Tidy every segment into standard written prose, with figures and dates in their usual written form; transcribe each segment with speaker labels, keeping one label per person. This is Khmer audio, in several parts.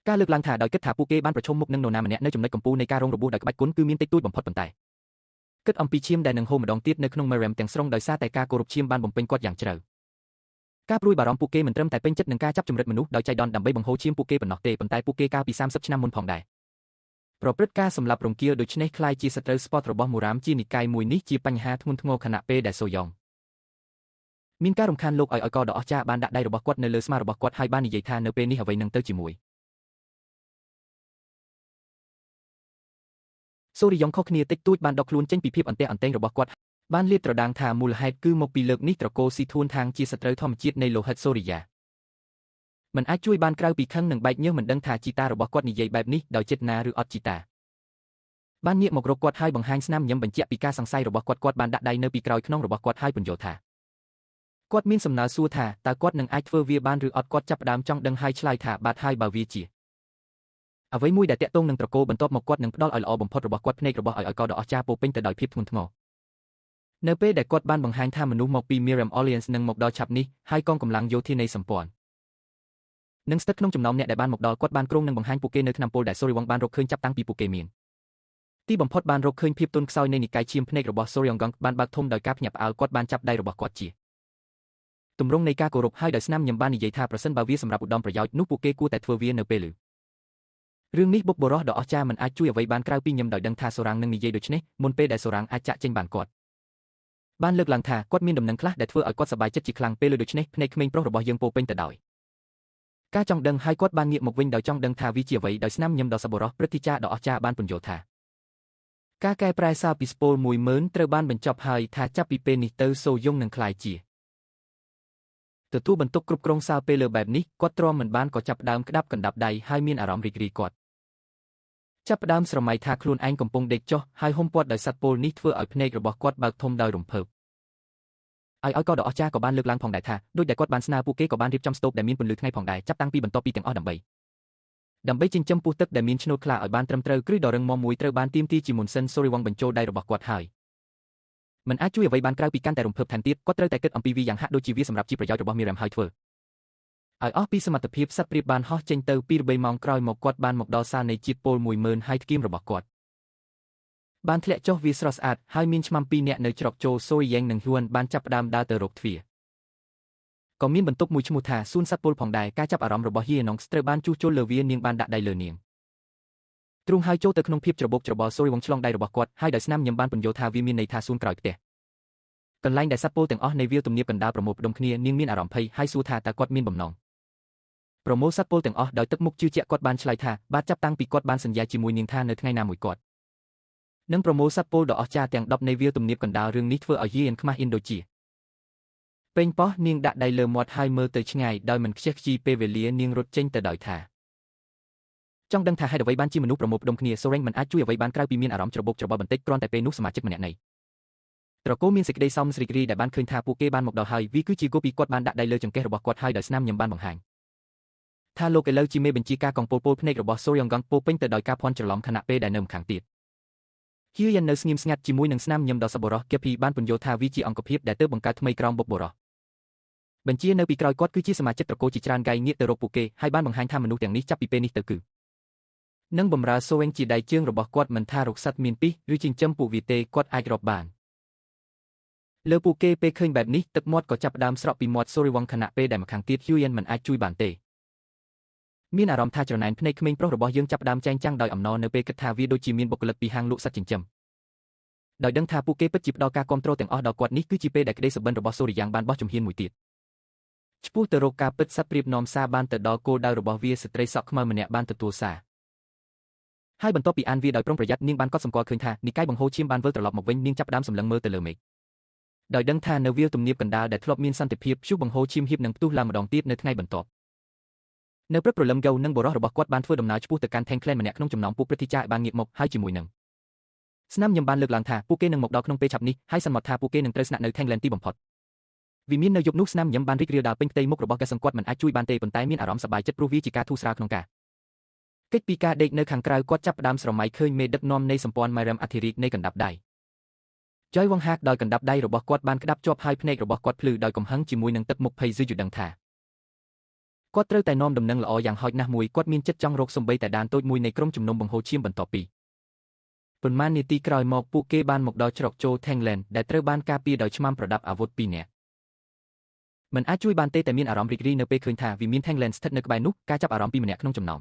Speaker 1: ការលើកឡើងថាដោយគិតថាពួកគេបានប្រឈមមុខនឹងនរណាម្នាក់នៅចំណុចកំពូលនៃការរងរបួសដោយក្បាច់គុណគឺមានតិចតួចបំផុតប៉ុន្តែគិតអំពីឈាមដែលនឹងហូរម្ដងទៀតនៅក្នុង Miriam ទាំងស្រុងដោយសារតែការគោរពឈាមបានបំពេញគាត់យ៉ាងជ្រៅការព្រួយបារម្ភពួកគេមិនត្រឹមតែពេញចិត្តនឹងការចាប់ចម្រិតមនុស្សដោយចៃដន្យដើម្បីបង្ហូរឈាមពួកគេប៉ុណ្ណោះទេប៉ុន្តែពួកគេកាលពី30ឆ្នាំមុនផងដែរប្រព្រឹត្តការសម្លាប់រង្គាលដូច្នេះคล้ายជាសត្រូវស្ពតរបស់មូរ៉ាមជានិកាយមួយនេះជាបញ្ហាធ្ងន់ធ្ងរខណៈពេលដែលសូយ៉ងមានការរំខានលោកឲ្យកដ៏អស្ចារ្យបានដាក់ដៃរបស់គាត់នៅលើស្មារបស់គាត់ហើយបាននិយាយថានៅពេលនេះអ្វីនឹងទៅជាមួយសូរីយ៉ុងខុសគ្នាតិចតួចបានដកខ្លួនចេញពីភាពអន្ទះអន្ទែងរបស់គាត់បានលាតត្រដាងថាមូលហេតុគឺមកពីលើកនេះត្រកូលស៊ីធួនທາງជាសត្រូវធម្មជាតិនៃលោហិតសូរីយ៉ាមិនអាចជួយបានក្រៅពីខឹងនិងបែកញើសមិនដឹងថាជីតារបស់គាត់និយាយបែបនេះដោយចេតនាឬអត់ជីតាបានងាកមករកគាត់ហើយបង្ហាញស្នាមញញឹមបញ្ជាក់ពីការសង្ស័យរបស់គាត់បានដាក់ដៃនៅពីក្រោយខ្នងរបស់គាត់ហើយពន្យល់ថាគាត់មានសំណើសួរថាតើគាត់នឹងអាចធ្វើវាបានឬអត់គាត់ចាប់ផ្ដើមចង់ដឹងហើយឆ្លើយថាបាទហើយបើវាជាអ្វីមួយដែលតាក់ទងនឹងត្រកូលបន្ទាប់មកគាត់នឹងផ្ដល់ឲ្យល្អបំផុតរបស់គាត់ភ្នែករបស់ឲ្យកដ៏អស្ចារ្យពោពេញទៅដោយភាពធ្ងន់ធ្ងរនៅពេលដែលគាត់បានបង្ហាញថាមនុស្សមកពី Miriam Alliance នឹងមកដល់ឆាប់នេះហើយកងកម្លាំងយោធានៃសម្ព័ន្ធនឹងស្ថិតក្នុងចំណោមអ្នកដែលបានមកដល់គាត់បានគ្រោងនឹងបង្ហាញពួកគេនៅឆ្នាំពលដែលសូរីវ៉ងបានរកឃើញចាប់តាំងពីពួកគេមានទីបំផុតបានរកឃើញភាពទន់ខ្សោយនៃនិកាយឈាមភ្នែករបស់សូរីយ៉ុងបានបើកធំដោយការភ្ញាក់ផ្អើលគាត់បានចាប់ដៃរបស់គាត់ជាទម្រង់នៃការគោរពហើយដោយស្នាមញញឹមបាននិយាយថាប្រសិនបើវាសម្រាប់ឧត្តមប្រយោជន៍នោះពួកគេគួរតែធ្វើវានៅពេលឮរឿងនេះបុព្វបុរសដ៏អស្ចារ្យមិនអាចជួយអ្វីបានក្រៅពីញញឹមដោយដឹងថាសូរ៉ាងនឹងនិយាយដូច្នេះមុនពេលដែលសូរ៉ាងអាចចាក់ចេញបានគាត់បានលើកឡើងថាគាត់មានដំណឹងខ្លះដែលធ្វើឲ្យគាត់សប្បាយចិត្តជាខ្លាំងពេលលើដូច្នេះភ្នែកក្មេងប្រុសរបស់យើងពោពេញទៅដោយការចង់ដឹងហើយគាត់បានងាកមកវិញដោយចង់ដឹងថាវាជាអ្វីដោយស្នាមញញឹមដ៏សប្បុរសព្រឹទ្ធាចារ្យដ៏អស្ចារ្យបានពន្យល់ថាការកែប្រែសារពីស្ពូល 10000 ត្រូវបានបញ្ចប់ហើយថាចាប់ពីពេលនេះទៅសូយ៉ុងនឹងក្លាយជាទទួលបន្ទុកគ្រប់គ្រងសារពេលលើបែបនេះគាត់ទ្រាំមិនបានក៏ចាប់ផ្ដើមក្តាប់កណ្ដាប់ដៃហើយមានអារម្មណ៍រីករាយគាត់ចាប់ផ្ដើមស្រមៃថាខ្លួនឯងកំពុងដេកចុះហើយហុំព័ទ្ធដោយសត្វពលនេះធ្វើឲ្យភ្នែករបស់គាត់បើកធំដោយរំភើបឲ្យក៏ដ៏អស្ចារ្យក៏បានលើកឡើងផងដែរថាដូចដែលគាត់បានស្នើពួកគេក៏បានរៀបចំស្ទូបដែលមានពន្លឺថ្ងៃផងដែរចាប់តាំងពីបន្ទាប់ពីទាំងអស់ដើម្បីចិញ្ចឹមពស់ទឹកដែលមានឈ្នួលខ្លាឲ្យបានត្រឹមត្រូវគ្រឹះដ៏រឹងមាំមួយត្រូវបានទាមទារជាមុនសិនសូរីវ៉ងបញ្ចូលដៃរបស់គាត់ហើយមិនអាចជួយអ្វីបានក្រៅពីកាន់តែរំភើបថែមទៀតគាត់ត្រូវតែគិតអំពីវាយ៉ាងហាក់ដូចជាវាសម្រាប់ជាប្រយោជន៍របស់មីរ៉ាំហើយធ្វើឲ្យអស់ពីសមត្ថភាពសត្វព្រាបបានហោះចេញទៅពីរបីម៉ោងក្រោយមកគាត់បានមកដល់សារនៃជាតិពល 10000 ហើយថ្កៀមរបស់គាត់បានធ្លាក់ចុះវាស្រស់ស្អាតហើយមានឆ្មាំ2នាក់នៅច្រកចូលសូរីយ៉ែងនិងហ៊ួនបានចាប់ផ្ដើមដើរទៅរកទ្វារក៏មានបន្ទប់មួយឈ្មោះថាសួនសត្វពលផងដែរការចាប់អារម្មណ៍របស់ហៀណុងត្រូវបានជួសជុលលើវានាងបានដាក់ដៃលើនាងទ្រង់ហើយចូលទៅក្នុងភាពច្របូកច្របល់សូរីវ៉ងឆ្លងដៃរបស់គាត់ហើយដោយស្នាមញញឹមបានពន្យល់ថាវាមានន័យថាសួនក្រោយផ្ទះកន្លែងដែលសត្វពលទាំងអស់នៃវាលទំនាបកណ្ដាលប្រមូលផ្ដុំគ្នានាងមានអារម្មណ៍ភ័យហើយសួរថាតើគាត់មានបំណងប្រមូលសត្វពលទាំងអស់ដោយទឹកមុខជឿជាក់គាត់បានឆ្លើយថាបាទចាប់តាំងពីគាត់បានសន្យាជាមួយនាងថានៅថ្ងៃណាមួយគាត់នឹងប្រមូលសត្វពលដ៏អស្ចារ្យទាំង10នៃវាលទំនាបកណ្ដាលរឿងនេះធ្វើឲ្យយីអិនខ្មាស់អ៊ីនដូជាពេញប៉ោះនាងដាក់ដៃលើមាត់ហើយមើលទៅឆ្ងាយដោយមិនខ្ជិះខ្ជីពេលវេលានាងរត់ចេញទៅដោយថាចង់ដឹងថាហេតុអ្វីបានជាមនុស្សប្រមូលផ្ដុំគ្នាសូរ៉េងមិនអាចជួយអ្វីបានក្រៅពីមានអារម្មណ៍ច្របូកច្របល់បន្តិចគ្រាន់តែពេលនោះសមាជិកម្នាក់នៃត្រកូលមានសេចក្តីសោមស្រីករាយដែលបានឃើញថាពួកគេបានមកដល់ហើយវាគឺជាគោពីគាត់បានដាក់ដៃលើចង្កេះរបស់គាត់ហើយដោយស្នាមញញឹមបានបង្ហាញថាលោកឥឡូវជាមេបញ្ជាការកងពលភ្នែករបស់សូរ៉យងពោពេញទៅដោយការភ័ន្តច្រឡំខណៈពេលដែលនៅម្ខាងទៀតហៀយ៉ាននៅស្ងៀមស្ងាត់ជាមួយនឹងស្នាមញញឹមដ៏សប្បុរសគៀភីបានពន្យល់ថាវាជាអង្គភាពដែលទើបបង្កើតថ្មីក្រោមបុព្វបុរសបញ្ជានៅពីក្រោយគាត់គឺជាសមាជិកត្រកូលជាច្រើនហ្គៃងាកទៅរកពួកគេហើយបានបង្ហាញថាមនុស្សទាំងនេះចាប់ពីពេលនេះទៅគឺនឹងបម្រើសូវែងជាដៃជើងរបស់គាត់មិនថារកសត្វមានពិសឬចិញ្ចឹមពួកវាទេគាត់អាចរកបានលើពួកគេពេលឃើញបែបនេះទឹកមាត់ក៏ចាប់ផ្ដើមស្រក់ពីមាត់សូរីវ៉ងខណៈពេលដែលម្ខាងទៀតហ៊ូយ៉ានមិនអាចជួយបានទេមានអារម្មណ៍ថាច្រណែនភ្នែកក្មេងប្រុសរបស់យើងចាប់ផ្ដើមចែងចាំងដោយអំណរនៅពេលគិតថាវាដូចជាមានបុគ្គលិកពីហាងលក់សត្វចិញ្ចឹមដោយដឹងថាពួកគេពិតជាផ្ដល់ការគាំទ្រទាំងអស់ដល់គាត់នេះគឺជាពេលដែលក្តីសុបិនរបស់សូរីយ៉ាងបានបោះជំហានមួយទៀតឆ្ពោះទៅរកការពិតសត្វព្រាបនាំសារបានទៅដល់គោលដៅរបស់វាស្ត្រីសក់ខ្មៅម្នាក់បានទទួលសារហើយបន្ទាប់ពីអានវាដោយប្រុងប្រយ័ត្ននាងបានកត់សម្គាល់ឃើញថានិកាយបង្ហូរឈាមបានវិលត្រឡប់មកវិញនាងចាប់ផ្ដើមសម្លឹងមើលទៅលើមេឃដោយដឹងថានៅវាលទំនាបកណ្ដាលដែលធ្លាប់មានសន្តិភាពព្យុះបង្ហូរឈាមហៀបនឹងផ្ទុះឡើងម្ដងទៀតនៅថ្ងៃបន្ទាប់នៅព្រឹកព្រលឹមហ្គៅនិងបុរសរបស់គាត់បានធ្វើដំណើរឆ្ពោះទៅកាន់ថេងក្លែនម្នាក់ក្នុងចំណោមពួកព្រឹទ្ធាចារ្យបានងាកមកហើយជាមួយនឹងស្នាមញញឹមបានលើកឡើងថាពួកគេនឹងមកដល់ក្នុងពេលឆាប់នេះហើយសន្មតថាពួកគេនឹងត្រូវស្នាក់នៅថេងក្លែនទីបំផុតវិមាននៅយប់នោះស្នាមញញឹមបានរីករាលដាលពេញផ្ទៃមុខរបស់កែសង្កត់មិនអាចជួយបានទេប៉ុន្តែមានអារម្មណ៍សប្បាយចិត្តព្រោះវាជាការធូរស្រាលក្នុងការកិច្ចពីការដេកនៅខាងក្រៅគាត់ចាប់ផ្ដើមស្រមៃឃើញមេដឹកនាំនៃសម្ព័ន្ធម៉ៃរ៉ាំអធិរាជនៃកណ្ដាប់ដៃចយវងហាកដោយកណ្ដាប់ដៃរបស់គាត់បានក្តាប់ជាប់ហើយភ្នែករបស់គាត់ភ្លឺដោយកំហឹងជាមួយនឹងទឹកមុខភ័យស៊ឺយដឹងថា គាត់ត្រូវតែនាំដំណឹងល្អយ៉ាងហោចណាស់មួយគាត់មានចិត្តចង់រកសំបីតែដានតូចមួយនៃក្រុមជំនុំបង្ហូរឈាមបន្ទាប់ពីប៉ុន្មាននាទីក្រោយមកពួកគេបានមកដល់ច្រកចូល Tanglin ដែលត្រូវបានការពារដោយឆ្មាំប្រដាប់អាវុធ2នាក់មិនអាចជួយបានទេតែមានអារម្មណ៍រីករាយនៅពេលឃើញថាវាមាន Tanglin ស្ថិតនៅក្បែរនោះការចាប់អារម្មណ៍ពីម្នាក់ក្នុងចំណោម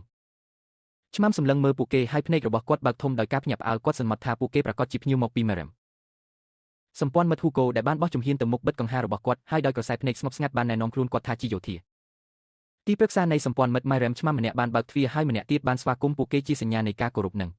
Speaker 1: ឆ្មាំសម្លឹងមើលពួកគេហើយភ្នែករបស់គាត់បើកធំដោយការភ្ញាក់ផ្អើលគាត់សន្មត់ថាពួកគេប្រកាសជាភ្ញៀវមកពី Merem សម្ព័ន្ធមិត្ត Hugo ដែលបានបោះជំហានទៅមុខបិទកង្ហាររបស់គាត់ហើយដោយក្រសែភ្នែកស្ងប់ស្ងាត់បានណែនាំខ្លួនគាត់ថាជាយោធាទីប្រឹក្សានៃសម្ព័ន្ធមិត្ត Merem ឆ្មាំម្នាក់បានបើកទ្វារហើយម្នាក់ទៀតបានស្វាគមន៍ពួកគេជាសញ្ញានៃការគោរពនឹ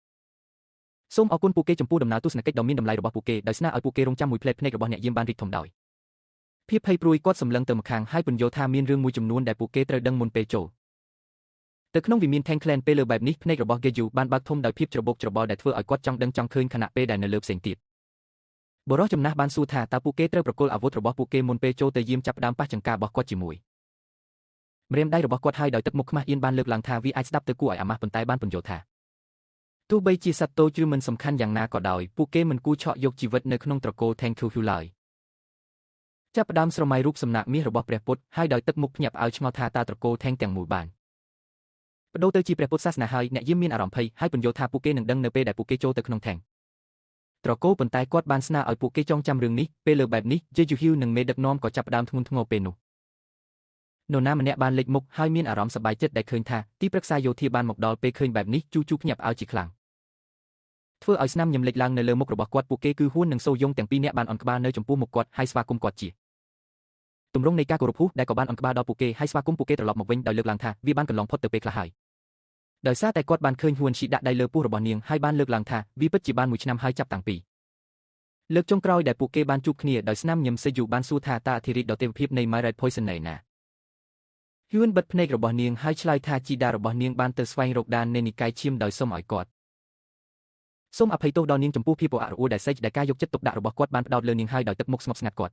Speaker 1: ងសូមអរគុណពួកគេចំពោះដំណើរទស្សនកិច្ចដ៏មានតម្លៃរបស់ពួកគេដោយស្នើឲ្យពួកគេរងចាំមួយផ្លែភ្នែករបស់អ្នកយាមបានរីកធំដោយភាពភ័យព្រួយគាត់សម្លឹងទៅម្ខាងហើយពន្យល់ថាមានរឿងមួយចំនួនដែលពួកគេត្រូវដឹងមុនពេលចូលទៅក្នុងវិមាន Tanglin ពេលលើបែបនេះភ្នែករបស់ Geju បានបើកធំដោយភាពច្របូកច្របល់ដែលធ្វើឲ្យគាត់ចង់ដឹងចង់ឃើញខណៈពេលដែលនៅលើផ្សេងទៀតបរិសុទ្ធចំណាស់បានសួរថាតើពួកគេត្រូវប្រគល់អាវុធរបស់ពួកគេមុនពេលចូលទៅយាមចាប់ផ្ដើមប៉ះចង្ការរបស់គាត់ជាមួយម្រាមដៃរបស់គាត់ហើយដោយទឹកមុខខ្មាស់អៀនបានលើកឡើងថាវាអាចស្ដាប់ទៅគួរឲ្យអាម៉ាស់ប៉ុន្តែបានពន្យល់ថាទោះបីជាសត្វតូចឬមិនសំខាន់យ៉ាងណាក៏ដោយពួកគេមិនគួរឆក់យកជីវិតនៅក្នុងត្រកូល Tengku ឡើយចាប់ផ្ដើមស្រមៃរូបសំណាកមាសរបស់ព្រះពុទ្ធហើយដោយទឹកមុខភ្ញាក់ផ្អើលឆ្ងល់ថាតើត្រកូល Teng ទាំងមូលបានបដូរទៅជាព្រះពុទ្ធសាសនាហើយអ្នកយាមមានអារម្មណ៍ភ័យហើយពន្យល់ថាពួកគេនឹងដឹងនៅពេលដែលពួកគេចូលទៅក្នុង Teng ត្រកូលប៉ុន្តែគាត់បានស្នើឲ្យពួកគេចងចាំរឿងនេះពេលលើបែបនេះ Jeju និងមេដឹកនាំក៏ចាប់ផ្ដើមធ្ងន់ធ្ងរពេលនោះនរណាម្នាក់បានលេចមុខហើយមានអារម្មណ៍សប្បាយចិត្តដែលឃើញថាទីប្រឹក្សាយោធាបានមកដល់ពេលឃើញបែបនេះជូភ្ញាក់ផ្អើលជាខ្លាំងធ្វើឲ្យស្នាមញឹមលេចឡើងនៅលើមុខរបស់គាត់ពួកគេគឺហ៊ួននិងសូយ៉ុងទាំងពីរនាក់បានអន់ក្បាលនៅចំពោះមុខគាត់ហើយស្វាគមន៍គាត់ជាទម្រង់នៃការគោរពហួសដែលក៏បានអន់ក្បាលដល់ពួកគេហើយស្វាគមន៍ពួកគេត្រឡប់មកវិញដោយលើកឡើងថាវាបានកន្លងផុតទៅពេលខ្លះហើយដោយសារតែគាត់បានឃើញហ៊ួនឈីដាក់ដៃលើពោះរបស់នាងហើយបានលើកឡើងថាវាពិតជាបាន1ឆ្នាំហើយចាប់តាំងពីលើកចុងក្រោយដែលពួកគេបានជួបគ្នាដោយស្នាមញឹមសេយូបានសួរថាតើអធិរាជដ៏ទេវភាពនៃ Myriad Poison នៅណាហ៊ួនបិទភ្នែករបស់នាងហើយឆ្លើយថាជីតារបស់នាងបានទៅស្វែងរកដាននៃនិកាយឈាមដោយសុំឲ្យគាត់សូមអភ័យទោសដល់នាងចំពោះភាពអរអួរដែលសេចដែលការយកចិត្តទុកដាក់របស់គាត់បានផ្ដោតលើនាងហើយដោយទឹកមុខស្ងប់ស្ងាត់គាត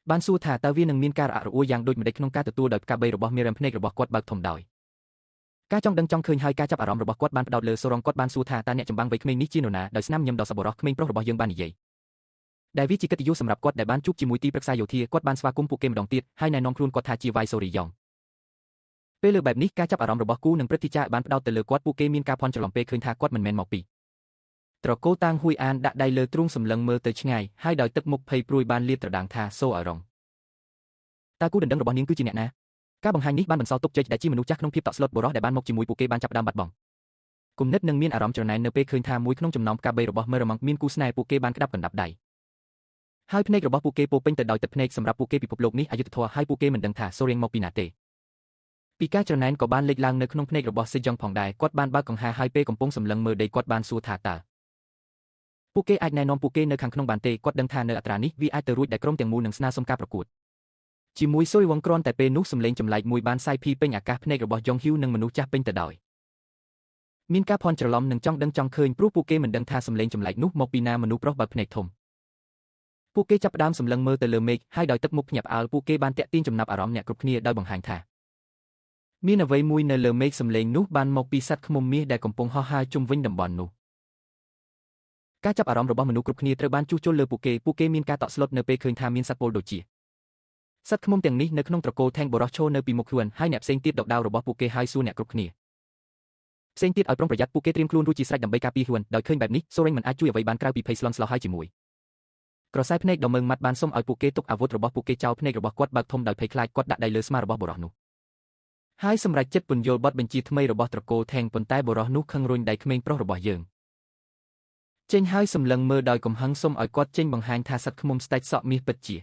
Speaker 1: ់បានសួរថាតើវានឹងមានការអរអួរយ៉ាងដូចម្តេចក្នុងការទទួលដោយផ្កាបីរបស់ Miriam ភ្នែករបស់គាត់បើកធំដោយការចង់ដឹងចង់ឃើញហើយការចាប់អារម្មណ៍របស់គាត់បានផ្ដោតលើសូរងគាត់បានសួរថាតើអ្នកចម្បាំងវ័យក្មេងនេះជានរណាដោយស្នាមញឹមដ៏សប្បុរសក្មេងប្រុសរបស់យើងបាននិយាយដែលវាជាកិត្តិយសសម្រាប់គាត់ដែលបានជួបជាមួយទីប្រឹក្សាយោធាគាត់បានស្វាគមន៍ពួកគេម្ដងទៀតហើយណែនាំខ្លួនគាត់ថាជាវ៉ៃសូរីយ៉ងពេលលើបែបនេះការចាប់អារម្មណ៍របស់គូនិងព្រឹទ្ធាចារ្យបានផ្ដោតទៅលើគាត់ពួកគេមានការភ័ន្តច្រឡំពេលឃើញថាគាត់មិនមែនមកពីត្រកូលតាងហ៊ួយអានដាក់ដៃលើទ្រូងសម្លឹងមើលទៅឆ្ងាយហើយដោយទឹកមុខភ័យព្រួយបានលាតត្រដាងថាសូអរងតើគូដណ្ដឹងរបស់នាងគឺជាអ្នកណាការបង្ហាញនេះបានបន្សល់ទុកជ័យដែលជាមនុស្សចាស់ក្នុងភាពតក់ស្លុតបរិសុទ្ធដែលបានមកជាមួយពួកគេបានចាប់ផ្ដើមបាត់បង់គំនិតនឹងមានអារម្មណ៍ច្រណែននៅពេលឃើញថាមួយក្នុងចំណោមផ្កាបីរបស់ Meremang មានគូស្នេហ៍ពួកគេបានក្តាប់កណ្ដាប់ដៃហើយភ្នែករបស់ពួកគេពោពេញទៅដោយទឹកភ្នែកសម្រាប់ពួកគេពិភពលោកនេះអយុត្តិធម៌ហើយពួកគេមិនដឹងថាសូរៀងមកពីណាទេពីការច្រណែនក៏បានលេចឡើងនៅក្នុងភ្នែករបស់សេយ៉ងផងដែរគាត់បានបើកកង្ហារហើយពេលកំពុងសម្លឹងមើលដីគាត់បានសួរថាតើពួកគេអាចណែនាំពួកគេនៅខាងក្នុងបានទេគាត់ដឹងថានៅអត្រានេះវាអាចទៅរួចដែលក្រុមទាំងមូលនឹងស្នើសុំការប្រកួតជាមួយស៊ុយវងគ្រាន់តែពេលនោះសម្លេងចម្លែកមួយបានសាយភីពេញអាកាសភ្នែករបស់យ៉ងហ៊ីវនិងមនុស្សចាស់ពេញទៅដោយមានការភ័ន្តច្រឡំនិងចង់ដឹងចង់ឃើញព្រោះពួកគេមិនដឹងថាសម្លេងចម្លែកនោះមកពីណាមនុស្សប្រុសបើកភ្នែកធំពួកគេចាប់ផ្ដើមសម្លឹងមើលទៅលើមេឃហើយដោយទឹកមុខភ្ញាក់ផ្អើលពួកគេបានតាក់ទាញចំណាប់អារម្មណ៍អ្នកគ្រប់គ្នាដោយបង្ហាញថាមានអ្វីមួយនៅលើមេឃសម្លេងនោះបានមកពីសត្វឃ្មុំមាសដែលកំពុងហោះហើរជុំវិញតំបន់នោះការចាប់អារម្មណ៍របស់មនុស្សគ្រប់គ្នាត្រូវបានជួសជុលលើពួកគេមានការតក់ស្លុតនៅពេលឃើញថាមានសត្វពលដូចជាសត្វឃ្មុំទាំងនេះនៅក្នុងត្រកូល Teng បរោះឈរនៅពីមុខខ្លួនហើយអ្នកផ្សេងទៀតដកដាវរបស់ពួកគេហើយសួរអ្នកគ្រប់គ្នាផ្សេងទៀតឲ្យប្រុងប្រយ័ត្នពួកគេត្រៀមខ្លួនរួចជាស្រេចដើម្បីការពារខ្លួនដោយឃើញបែបនេះសូរិញមិនអាចជួយអ្វីបានក្រៅពីភ័យស្លន់ស្លោហើយជាមួយក្រសែភ្នែកដ៏មើងម៉ាត់បានសុំឲ្យពួកគេទុកអាវុធរបស់ពួកគេចោលភ្នែករបស់គាត់បើកធំដោយភ័យខ្លាចគាត់ដាក់ដៃលើស្មារបស់បរោះនោះហើយសម្រាប់ចិត្តពន្យល់បទបញ្ជាថ្មីរបស់ត្រកូល Teng ប៉ុន្តែបរោះនោះខឹងរុញដៃក្មេងប្រុសរបស់យើងចេញហើយសម្លឹងមើលដោយកំហឹងសុំឲ្យគាត់ចេញបង្ហាញថាសត្វឃ្មុំស្ដេចសក់មាសពិតជា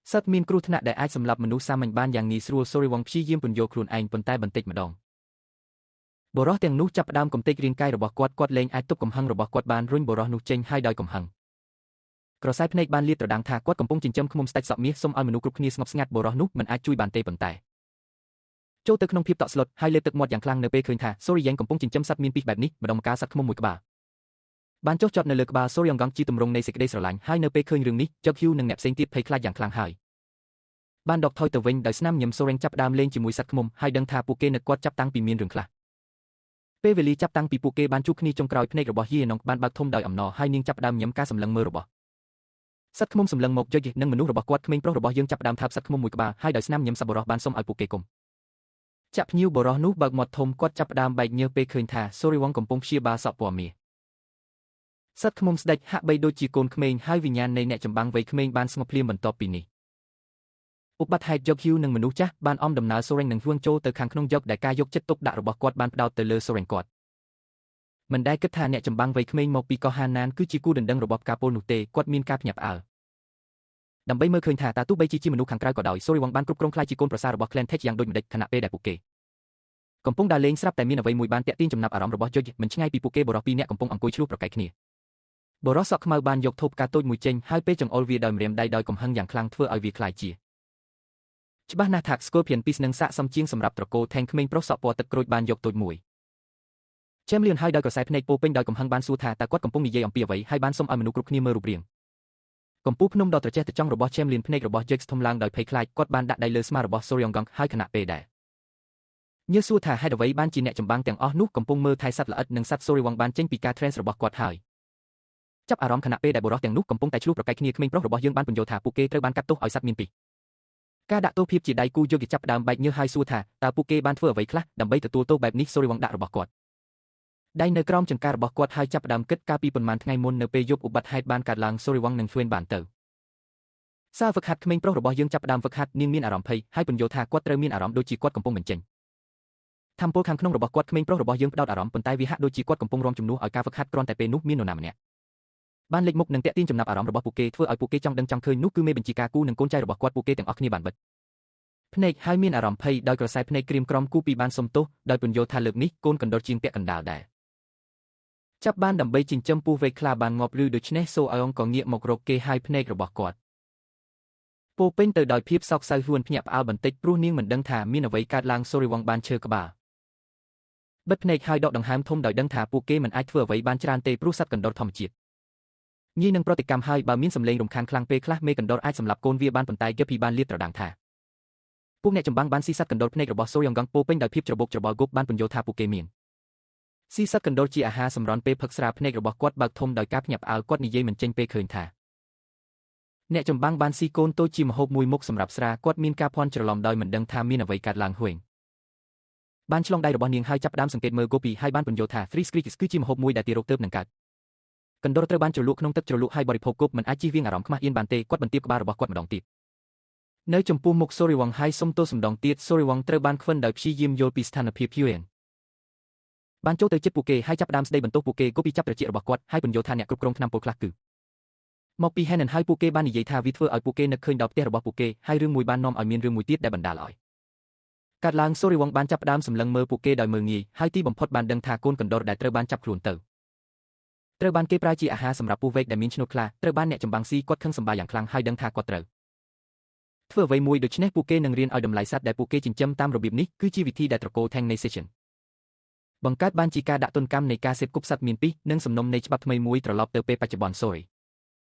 Speaker 1: សត្វមានគ្រោះថ្នាក់ដែលអាចសម្លាប់មនុស្សសាមញ្ញបានយ៉ាងងាយស្រួលសូរីវងព្យាយាមពន្យល់ខ្លួនឯងប៉ុន្តែបន្តិចម្ដងបរោះទាំងនោះចាប់ផ្ដើមកំទេចរាងកាយរបស់គាត់លែងអាចទប់កំហឹងរបស់គាត់បានរុញបរោះនោះចេញហើយដោយកំហឹងក្រសែភ្នែកបានលាតត្រដាងថាគាត់កំពុងចិញ្ចឹមឃ្មុំស្ដេចសក់មាសសុំឲ្យមនុស្សគ្រប់គ្នាស្ងប់ស្ងាត់បរោះនោះមិនអាចជួយបានទេប៉ុន្តែចូលទៅក្នុងភាពតក់ស្លុតហើយលេបទឹកមាត់យ៉ាងខ្លាំងនៅពេលឃើញថាសូរីយ៉ងកំពុងចិញ្ចឹមសត្វមានពិសបែបនេះម្ដងម្កាលសត្វឃ្មុំមួយក្បាលបានចុះចតនៅលើក្បាលសូរីយ៉ងជាទម្រង់នៃសេចក្តីស្រឡាញ់ហើយនៅពេលឃើញរឿងនេះចុកហ៊ីវនិងអ្នកផ្សេងទៀតភ័យខ្លាចយ៉ាងខ្លាំងហើយបានដកថយទៅវិញដោយស្នាមញឹមសូរិញចាប់ដើមលេងជាមួយសត្វឃ្មុំហើយដឹងថាពួកគេនៅគាត់ចាប់តាំងពីមានរឿងខ្លះពេលវេលាចាប់តាំងពីពួកគេបានជួបគ្នាចុងក្រោយភ្នែករបស់យីណុងបានបើកធំដោយអំណរហើយនាងចាប់ដើមញឹមការសម្លឹងមើលរបស់ សត្វឃ្មុំសម្លឹងមកយកនឹងមនុស្សរបស់គាត់ក្មេងប្រុសរបស់យើងចាប់ផ្ដើមថាបសត្វឃ្មុំមួយក្បាលហើយដោយស្នាមញញឹមសប្បុរសបានសុំឲ្យពួកគេគុំចាក់ភ្ញៀវបរោះនោះបើកមាត់ធំគាត់ចាប់ផ្ដើមបែកញើសពេលឃើញថាសូរីវងកំពុងព្យាបាលសក់ពណ៌មាសសត្វឃ្មុំស្ដេចហាក់បីដូចជាកូនក្មេងហើយវិញ្ញាណនៃអ្នកចម្បាំងវ័យក្មេងបានស្ងប់ភ្លាមបន្ទាប់ពីនេះឧបត្តិហេតុយកហ៊ីវនិងមនុស្សចាស់បានអំដំណើរសូរ៉េងនឹងហួងចូលទៅខាងក្នុងយកដែលការយកចិត្តទុកដាក់របស់គាត់បានផ្ដោតទៅលើសូរ៉េងគាត់មិនដែលគិតថាអ្នកចម្បាំងវ័យក្មេងមកពីកោះហាណានគឺជាគូដណ្ដឹងរបស់ផ្កាពលនោះទេគាត់មានការភ្ញាក់ផ្អើលដើម្បីមើលឃើញថាតើទោះបីជាមនុស្សខាងក្រៅក៏ដោយសូរីវងបានគ្រប់គ្រងខ្លាយជាកូនប្រសាររបស់ Clan Tech យ៉ាងដូចម្តេចខណៈពេលដែលពួកគេកំពុងដើរលេងស្រាប់តែមានអ្វីមួយបានទាក់ទាញចំណាប់អារម្មណ៍របស់យុយមិនឆ្ងាយពីពួកគេបរិសុទ្ធពីរនាក់កំពុងអង្គុយឆ្លោះប្រកែកគ្នាបរិសុទ្ធសក់ខ្មៅបានយកធូបផ្កាតូចមួយចេញហើយពេលចង្អុលវាដោយម្រាមដៃដោយកំហឹងយ៉ាងខ្លាំងធ្វើឲ្យវាខ្លាយជាច្បាស់ណាស់ថា Scorpion Beast នឹងស័ក្តិសមជាងសម្រាប់ត្រកូលថេងក្មេងប្រុសសក់ពណ៌ទឹកក្រូចបានយកតូចមួយChameleon ហើយដោយក្រសែភ្នែកពោពេញដោយកំហឹងបានសួរថាតើគាត់កំពុងនិយាយអំពីអ្វីហើយបានសុំឲ្យមនុស្សគ្រប់គ្នាមើលរូបរាងកំពូលភ្នំដ៏ត្រចះត្រចង់របស់ Chameleon ភ្នែករបស់ Jax ធំឡើងដោយភ័យខ្លាចគាត់បានដាក់ដៃលើស្មារបស់ Soryong-gong ហើយខណៈពេលដែលញើសសួរថាហេតុអ្វីបានជាអ្នកចម្បាំងទាំងអស់នោះកំពុងមើលថែសត្វល្អិតនិងសត្វ Soryong បានចេញពីការ trance របស់គាត់ហើយចាប់អារម្មណ៍ខណៈពេលដែលបុរសទាំងនោះកំពុងតែឆ្លោះប្រកែកគ្នាក្មេងប្រុសរបស់យើងបានពន្យល់ថាពួកគេត្រូវបានកាត់ទោសឲ្យសត្វមានពីរការដាក់ទោសភាពជាដៃគូយកគេចាប់ផ្ដើមបែកញើសហើយសួរថាតើពួកគេបានធ្វើអ្វីខ្លះដើម្បីទទួលទោសបែបនេះ Soryong ដាក់របស់គាត់ដៃនៅក្រោមចង្ការបស់គាត់ហើយចាប់ផ្ដើមគិតកាលពីប៉ុន្មានថ្ងៃមុននៅពេលយប់ឧបត្តិហេតុបានកើតឡើង Soryong និង Thuen បានទៅសារហ្វឹកហាត់ក្មេងប្រុសរបស់យើងចាប់ផ្ដើមហ្វឹកហាត់នាងមានអារម្មណ៍ភ័យហើយពន្យល់ថាគាត់ត្រូវមានអារម្មណ៍ដូចជាគាត់កំពុងបញ្ចេញធម្មពលខាងក្នុងរបស់គាត់ក្មេងប្រុសរបស់យើងផ្ដោតអារម្មណ៍ប៉ុន្តែវាហាក់ដូចជាគាត់កំពុងរំជំនួសឲ្យការហ្វឹកហាត់គ្រាន់តែពេលនោះមាននរណាម្នាក់បានលេចមុខនិងតាក់ទាញចំណាប់អារម្មណ៍របស់ពួកគេធ្វើឲ្យពួកគេចង់ដឹងចង់ឃើញនោះគឺមេបញ្ជាការគូនិងកូនចៅរបស់គាត់ពួកគេទាំងអស់គ្នាបានបិទភ្នែកហើយមានអារម្មណ៍ភ័យដោយក្រសែភ្នែកក្រៀមក្រំគូពីបានសុំទោសដោយពន្យល់ថាលើកនេះកូនកណ្ដុរជាងពាក់កណ្ដាលដែរចាប់បានដើម្បីចិញ្ចឹមពស់វែកខ្លាបានងាប់ឬដូច្នេះសូអងក៏ងាកមករកគេហើយភ្នែករបស់គាត់ពោពេញទៅដោយភាពសោកសៅហួនភ្ញាក់ផ្អើលបន្តិចព្រោះនាងមិនដឹងថាមានអ្វីកើតឡើងសូរីវងបានឈើក្បាលបិទភ្នែកហើយដកដង្ហើមធំដោយដឹងថាពួកគេមិនអាចធ្វើអ្វីបានច្រើនទេព្រោះសត្វកណ្ដុរធម្មជាតិងាយនឹងប្រតិកម្មហើយបើមានសម្លេងរំខានខ្លាំងពេកខ្លះមេកណ្ដុរអាចសម្លាប់កូនវាបានប៉ុន្តែគេភីបានលាតត្រដាងថាពួកអ្នកចម្បាំងបានស៊ីសត្វកណ្ដុរភ្នែករបស់សូយ៉ងកងពោពេញដោយភាពច្របូកច្របល់គប់បានពន្យល់ថាពួកគេមានស៊ីសត្វកណ្ដុរជាអាហារសម្រន់ពេលផឹកស្រាភ្នែករបស់គាត់បើកធំដោយការភ្ញាក់ផ្អើលគាត់និយាយមិនចេញពេលឃើញថាអ្នកចម្បាំងបានស៊ីកូនតូចជាម្ហូបមួយមុខសម្រាប់ស្រាគាត់មានការភ័ន្តច្រឡំដោយមិនដឹងថាមានអ្វីកើតឡើងហួយបានឆ្លងដៃរបស់នាងហើយចាប់ផ្ដើមសង្កេតមើលគូពីហើយបានពន្យល់ថា Three Screeches គឺជាម្ហូបមួយដែលទីរោគទើបនឹងកើតកណ្ដុរត្រូវបានជ្រលក់ក្នុងទឹកជ្រលក់ហើយបរិភោគគប់មិនអាចជៀសវាងអារម្មណ៍ខ្មាស់អៀនបានទេគាត់បន្ទាបក្បាលរបស់គាត់ម្ដងទៀតនៅចំពោះមុខសូរីវងហើយសុំទោសម្ដងទៀតសូរីវងត្រូវបានខ្វិនដោយព្យាយាមយល់ពីស្ថានភាពយូអែនបានចូលទៅជិតពួកគេហើយចាប់ផ្ដើមស្ដីបន្ទោសពួកគេគប់ពីចាប់ត្រចៀករបស់គាត់ហើយពន្យល់ថាអ្នកគ្រប់គ្រងថ្នាំពុលខ្លះគឺមកពី Henan ហើយពួកគេបាននិយាយថាវាធ្វើឲ្យពួកគេនឹកឃើញដល់ផ្ទះរបស់ពួកគេហើយរឿងមួយបាននាំឲ្យមានរឿងមួយទៀតដែលបណ្ដាលឲ្យកាត់ឡើងសូរីវងបានចាប់ផ្ដើមសម្លឹងមើលពួកគេដោយមើលងាយហើយទីបំផុតបានដឹងថាកូនកណ្ដុរដែលត្រូវបានចាប់ខ្លួនទៅត្រូវបានគេប្រើជាអាហារសម្រាប់ពស់វែកដែលមានឈ្នួលខ្លាត្រូវបានអ្នកចម្បាំងស៊ីគាត់ខឹងសម្បាយ៉ាងខ្លាំងហើយដឹងថាគាត់ត្រូវធ្វើអ្វីមួយដូច្នេះពួកគេនឹងរៀនឲ្យតម្លៃសត្វដែលពួកគេចិញ្ចឹមតាមរបៀបនេះគឺជាវិធីដែលត្រកូល Tangnationបង្កើតបានជាការដាក់ទណ្ឌកម្មនៃការសេពគប់សត្វមានពិសនិងសំណុំនៃច្បាប់ថ្មីមួយត្រឡប់ទៅពេលបច្ចុប្បន្នសូរី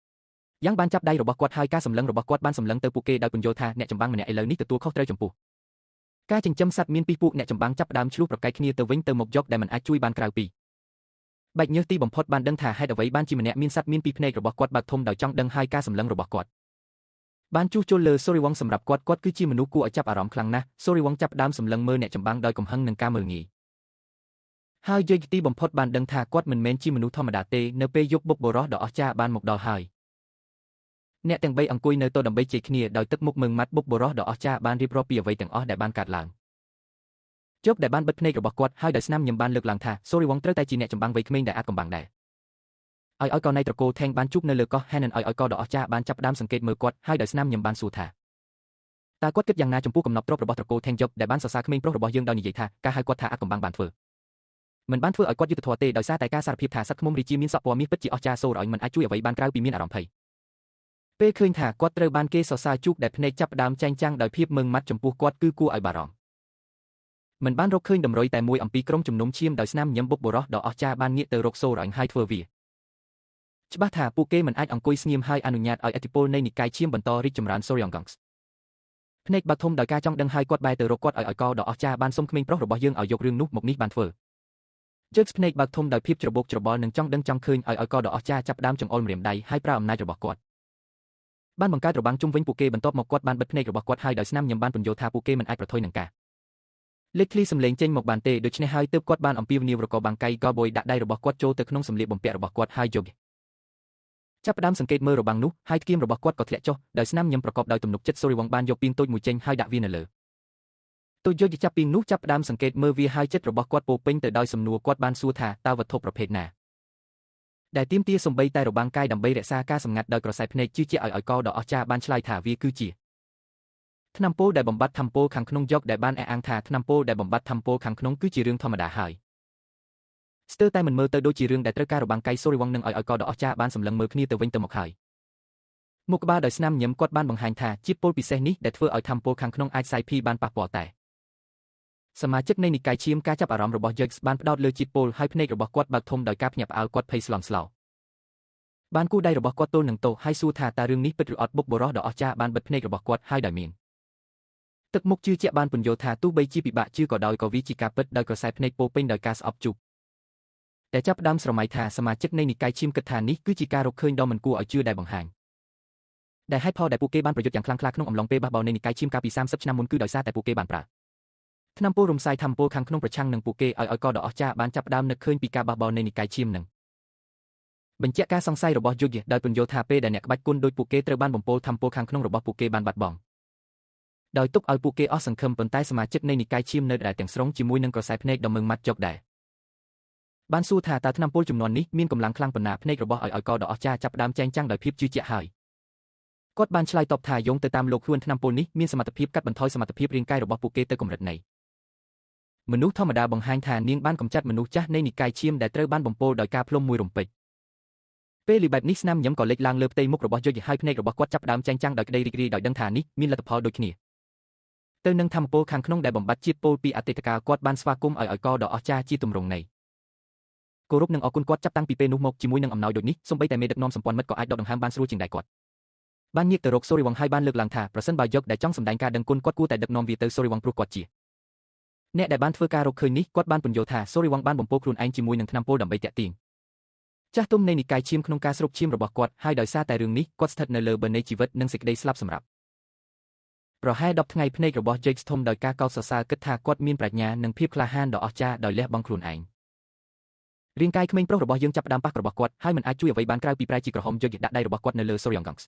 Speaker 1: យ៉ាងបានចាប់ដៃរបស់គាត់ហើយការសម្លឹងរបស់គាត់បានសម្លឹងទៅពួកគេដោយពន្យល់ថាអ្នកចម្បាំងម្នាក់ឥឡូវនេះទទួលខុសត្រូវចំពោះការចិញ្ចឹមសត្វមានពិសពួកអ្នកចម្បាំងចាប់ផ្ដើមឆ្លោះប្រកែកគ្នាទៅវិញទៅមកយកដែលមិនអាចជួយបានក្រៅពីបែកញើសទីបំផុតបានដឹងថាហេតុអ្វីបានជាម្នាក់មានសត្វមានពីរភ្នែករបស់គាត់បើកធំដោយចង់ដឹងហើយការសម្លឹងរបស់គាត់បានជួសជុលលើសូរីវងសម្រាប់គាត់គឺជាមនុស្សគួរឲ្យចាប់អារម្មណ៍ខ្លាំងណាស់សូរីវងចាប់ផ្ដើមសម្លឹងមើលអ្នកចម្បាំងដោយកំហឹងនឹងការមើលងាយហើយយយទីបំផុតបានដឹងថាគាត់មិនមែនជាមនុស្សធម្មតាទេនៅពេលយប់បុកបរោះដ៏អស្ចារ្យបានមកដល់ហើយអ្នកទាំងបីអង្គុយនៅតដើម្បីជែកគ្នាដោយទឹកមុខមើងម៉ាត់បុកបរោះដ៏អស្ចារ្យបានរៀបរាប់ពីអ្វីទាំងអស់ដែលបានកើតឡើងជប់ដែលបានបិទភ្នែករបស់គាត់ហើយដោយស្នាមញញឹមបានលើកឡើងថាសូរីវងត្រូវតែជាអ្នកចម្បាំងវ័យក្មេងដែលអាចកំបាំងដែរឲ្យកោនៃត្រកូលថេងបានជួបនៅលើកោះ Henan ឲ្យកោដ៏អស្ចារ្យបានចាប់ផ្ដើមសង្កេតមើលគាត់ហើយដោយស្នាមញញឹមបានសួរថាតើគាត់គិតយ៉ាងណាចំពោះកំណត់ទ្រព្យរបស់ត្រកូលថេងជប់ដែលបានសរសើរក្មេងប្រុសរបស់យើងដោយនិយាយថាការហៅគាត់ថាអាចកំបាំងបានធ្វើមិនបានធ្វើឲ្យគាត់យុត្តិធម៌ទេដោយសារតែការសារភាពថាសត្វឃ្មុំរាជាមានសក់ពណ៌មាសពិតជាអស្ចារ្យសូរឲ្យមិនអាចជួយអ្វីបានក្រៅពីមានអារម្មណ៍ភ័យពេលឃើញថាគាត់ត្រូវបានគេសរសើរជូកដែលភ្នែកចាប់ផ្ដើមចែងចាំងដោយភាពមើងម៉ាត់ចំពោះគាត់គឺគួរឲ្យបារម្ភមិនបានរកឃើញតម្រុយតែមួយអំពីក្រុមជំនុំឈាមដោយស្នាមញញឹមបុកបរោះដ៏អស្ចារ្យបានងាកទៅរកសូរអញហើយធ្វើវាច្បាស់ថាពួកគេមិនអាចអង្គុយស្ងៀមហើយអនុញ្ញាតឲ្យឥទ្ធិពលនៃនិកាយឈាមបន្តរីកចម្រើនសូរយ៉ងកងភ្នែកបើកធំដោយការចង់ដឹងហើយគាត់បែរទៅរកគាត់ឲ្យកោដ៏អស្ចារ្យបានសុំក្មេងប្រុសរបស់យើងឲ្យយករឿងនោះមកនេះបានធ្វើជើងភ្នែកបើកធំដោយភាពច្របូកច្របល់និងចង់ដឹងចង់ឃើញឲ្យកោដ៏អស្ចារ្យចាប់ផ្ដើមចង្អុលម្រាមដៃហើយប្រើអំណាចរបស់គាត់ បានបង្កើតរបាំងជុំវិញពួកគេបន្ទាប់មកគាត់បានបិទភ្នែករបស់គាត់ហើយដោយស្នាមញញឹមបានពន្យល់ថាពួកគេមិនអាចប្រថុយនឹងការលេចធ្លីសម្លេងចេញមកបានទេដូច្នេះហើយទើបគាត់បានអំពាវនាវរកបាំងកៃកោប៊ុយដាក់ដៃរបស់គាត់ចូលទៅក្នុងសម្លៀកបំពាក់របស់គាត់ហើយយកចាប់ផ្ដើមសង្កេតមើលរបាំងនោះហើយគៀមរបស់គាត់ក៏ធ្លាក់ចុះដោយស្នាមញញឹមប្រកបដោយទំនុកចិត្តសូរីវង្សបានយកពីងតូចមួយចេញហើយដាក់វានៅលើទូយកចាប់ពីងនោះចាប់ផ្ដើមសង្កេតមើលវាហើយចិត្តរបស់គាត់ពោពេញទៅដោយសំណួរគាត់បានសួរថាតើវត្ថុប្រភេទណាដែលទាមទារសំបីតែរបាំងកាយដើម្បីរក្សាការសម្ងាត់ដោយក្រសែភ្នែកជឿជាក់ឲ្យកដ៏អស្ចារ្យបានឆ្លើយថាវាគឺជាថ្នាំពោដែលបំបត្តិថ្នាំពោខាងក្នុងយកដែលបានអះអាងថាថ្នាំពោដែលបំបត្តិថ្នាំពោខាងក្នុងគឺជារឿងធម្មតាហើយស្ទើរតែមិនមើលទៅដូចជារឿងដែលត្រូវការរបាំងកាយសូរីវង្សនឹងឲ្យកដ៏អស្ចារ្យបានសម្លឹងមើលគ្នាទៅវិញទៅមកហើយមុខក្បាលដោយស្នាមញញឹមគាត់បានបង្ហាញថាជាតិពុលពិសេសនេះដែលធ្វើឲ្យថ្នាំពោខាងក្នុងអាចសាយភីបានប៉ះពាល់តែសមាជិកនៃនិកាយឈាមការចាប់អារម្មណ៍របស់យើងបានផ្ដោតលើជាតិពុលហើយភ្នែករបស់គាត់បើកធំដោយការភ្ញាក់ផ្អើលគាត់ភ័យស្លន់ស្លោបានគូដៃរបស់គាត់ទល់នឹងតោហើយសួរថាតើរឿងនេះពិតឬអត់បុកបរោះដ៏អស្ចារ្យបានបិទភ្នែករបស់គាត់ហើយដោយមានទឹកមុខជឿជាក់បានពន្យល់ថាទោះបីជាពិបាកជឿក៏ដោយក៏វាជាការពិតដោយក្រសែភ្នែកពោពេញដោយការស្អប់ជុកតែចាប់ផ្ដើមស្រមៃថាសមាជិកនៃនិកាយឈាមគិតថានេះគឺជាការរកឃើញដ៏មិនគួរឲ្យជឿដែលបង្ហាញដែលហេតុផលដែលពួកគេបានប្រយុទ្ធយ៉ាងខ្លាំងក្លាក្នុងអំឡុងពេលបះបោរនៃនិកាយឈាមកាលពី30ឆ្នាំមុនគឺដោយសារតែពួកគេបានប្រើថ្នាំពោរំសាយថ្នាំពោខាងក្នុងប្រឆាំងនឹងពួកគេឲ្យក៏ដ៏អស្ចារ្យបានចាប់ផ្ដើមនឹកឃើញពីការបះបោរនៃនិកាយឈាមនឹងបញ្ជាក់ការសង្ស័យរបស់យុទ្ធដោយពន្យល់ថាពេលដែលអ្នកក្បាច់គុណដោយពួកគេត្រូវបានបំពោលថ្នាំពោខាងក្នុងរបស់ពួកគេបានបាត់បង់ដោយទុកឲ្យពួកគេអស់សង្ឃឹមប៉ុន្តែសមាជិកនៃនិកាយឈាមនៅដែលទាំងស្រុងជាមួយនឹងក្រសែភ្នែកដ៏ម៉ឺងម៉ាត់ចុកដែរបានសួរថាតើថ្នាំពោចំនួននេះមានកម្លាំងខ្លាំងប៉ុណ្ណាភ្នែករបស់ឲ្យក៏ដ៏អស្ចារ្យចាប់ផ្ដើមចែងចាំងដោយភាពជឿជាក់ហើយគាត់បានឆ្លើយតបថាយោងទៅតាមលោកខ្លួនថ្នាំពោនេះមានសមត្ថភាពកាត់បន្ថយសមត្ថភាពរាងកាយរបស់ពួកគេទៅកម្រិតនៃមនុស្សធម្មតាបង្ហាញថានាងបានកម្ចាត់មនុស្សចាស់នៃនិកាយឈាមដែលត្រូវបានបំពោលដោយការផ្លុំមួយរំពេចពេលលីបែបនេះស្នាមញញឹមក៏លេចឡើងលើផ្ទៃមុខរបស់យុទ្ធហើយភ្នែករបស់គាត់ចាប់ផ្ដើមចែងចាំងដោយក្តីរីករាយដោយដឹងថានេះមានលទ្ធផលដូចគ្នាទៅនឹងធម្មពលខាងក្នុងដែលបំបត្តិជាតិពុលពីអតីតកាលគាត់បានស្វាគមន៍ឲ្យក៏ដ៏អស្ចារ្យជាទម្រង់នៃគោរពនិងអរគុណគាត់ចាប់តាំងពីពេលនោះមកជាមួយនឹងអំណោយដូចនេះសូម្បីតែមេដឹកនាំសម្ព័ន្ធមិត្តក៏អាចដកដង្ហើមបានស្រួលជាងដែរគាត់បានងាកទៅរកសូរីវង្សហើយបានលើកឡើងថាប្រសិនបើយុទ្ធដែលចង់សម្ដែងការដឹងគុណគាត់គួរតែដឹកនាំវាទៅសូរីវង្សព្រោះគាត់ជាអ្នកដែលបានធ្វើការរកឃើញនេះគាត់បានពន្យល់ថាសូរីវង្សបានបំពោលខ្លួនឯងជាមួយនឹងថ្នាំពុលដើម្បីតាក់ទាញចាស់ទុំនៃនិកាយឈាមក្នុងការស្រូបឈាមរបស់គាត់ហើយដោយសារតែរឿងនេះគាត់ស្ថិតនៅលើបឹងនៃជីវិតនិងសេចក្តីស្លាប់សម្រាប់ប្រហែល10ថ្ងៃភ្នែករបស់ Jake ស្ថុំដោយការកោតសរសើរគិតថាគាត់មានប្រាជ្ញានិងភាពក្លាហានដ៏អស្ចារ្យដោយលះបង់ខ្លួនឯងរាងកាយក្មេងប្រុសរបស់យើងចាប់ផ្ដើមប៉ះរបស់គាត់ហើយមិនអាចជួយអ្វីបានក្រៅពីប្រែជាក្រហមយកដាក់ដៃរបស់គាត់នៅលើ Soryongangs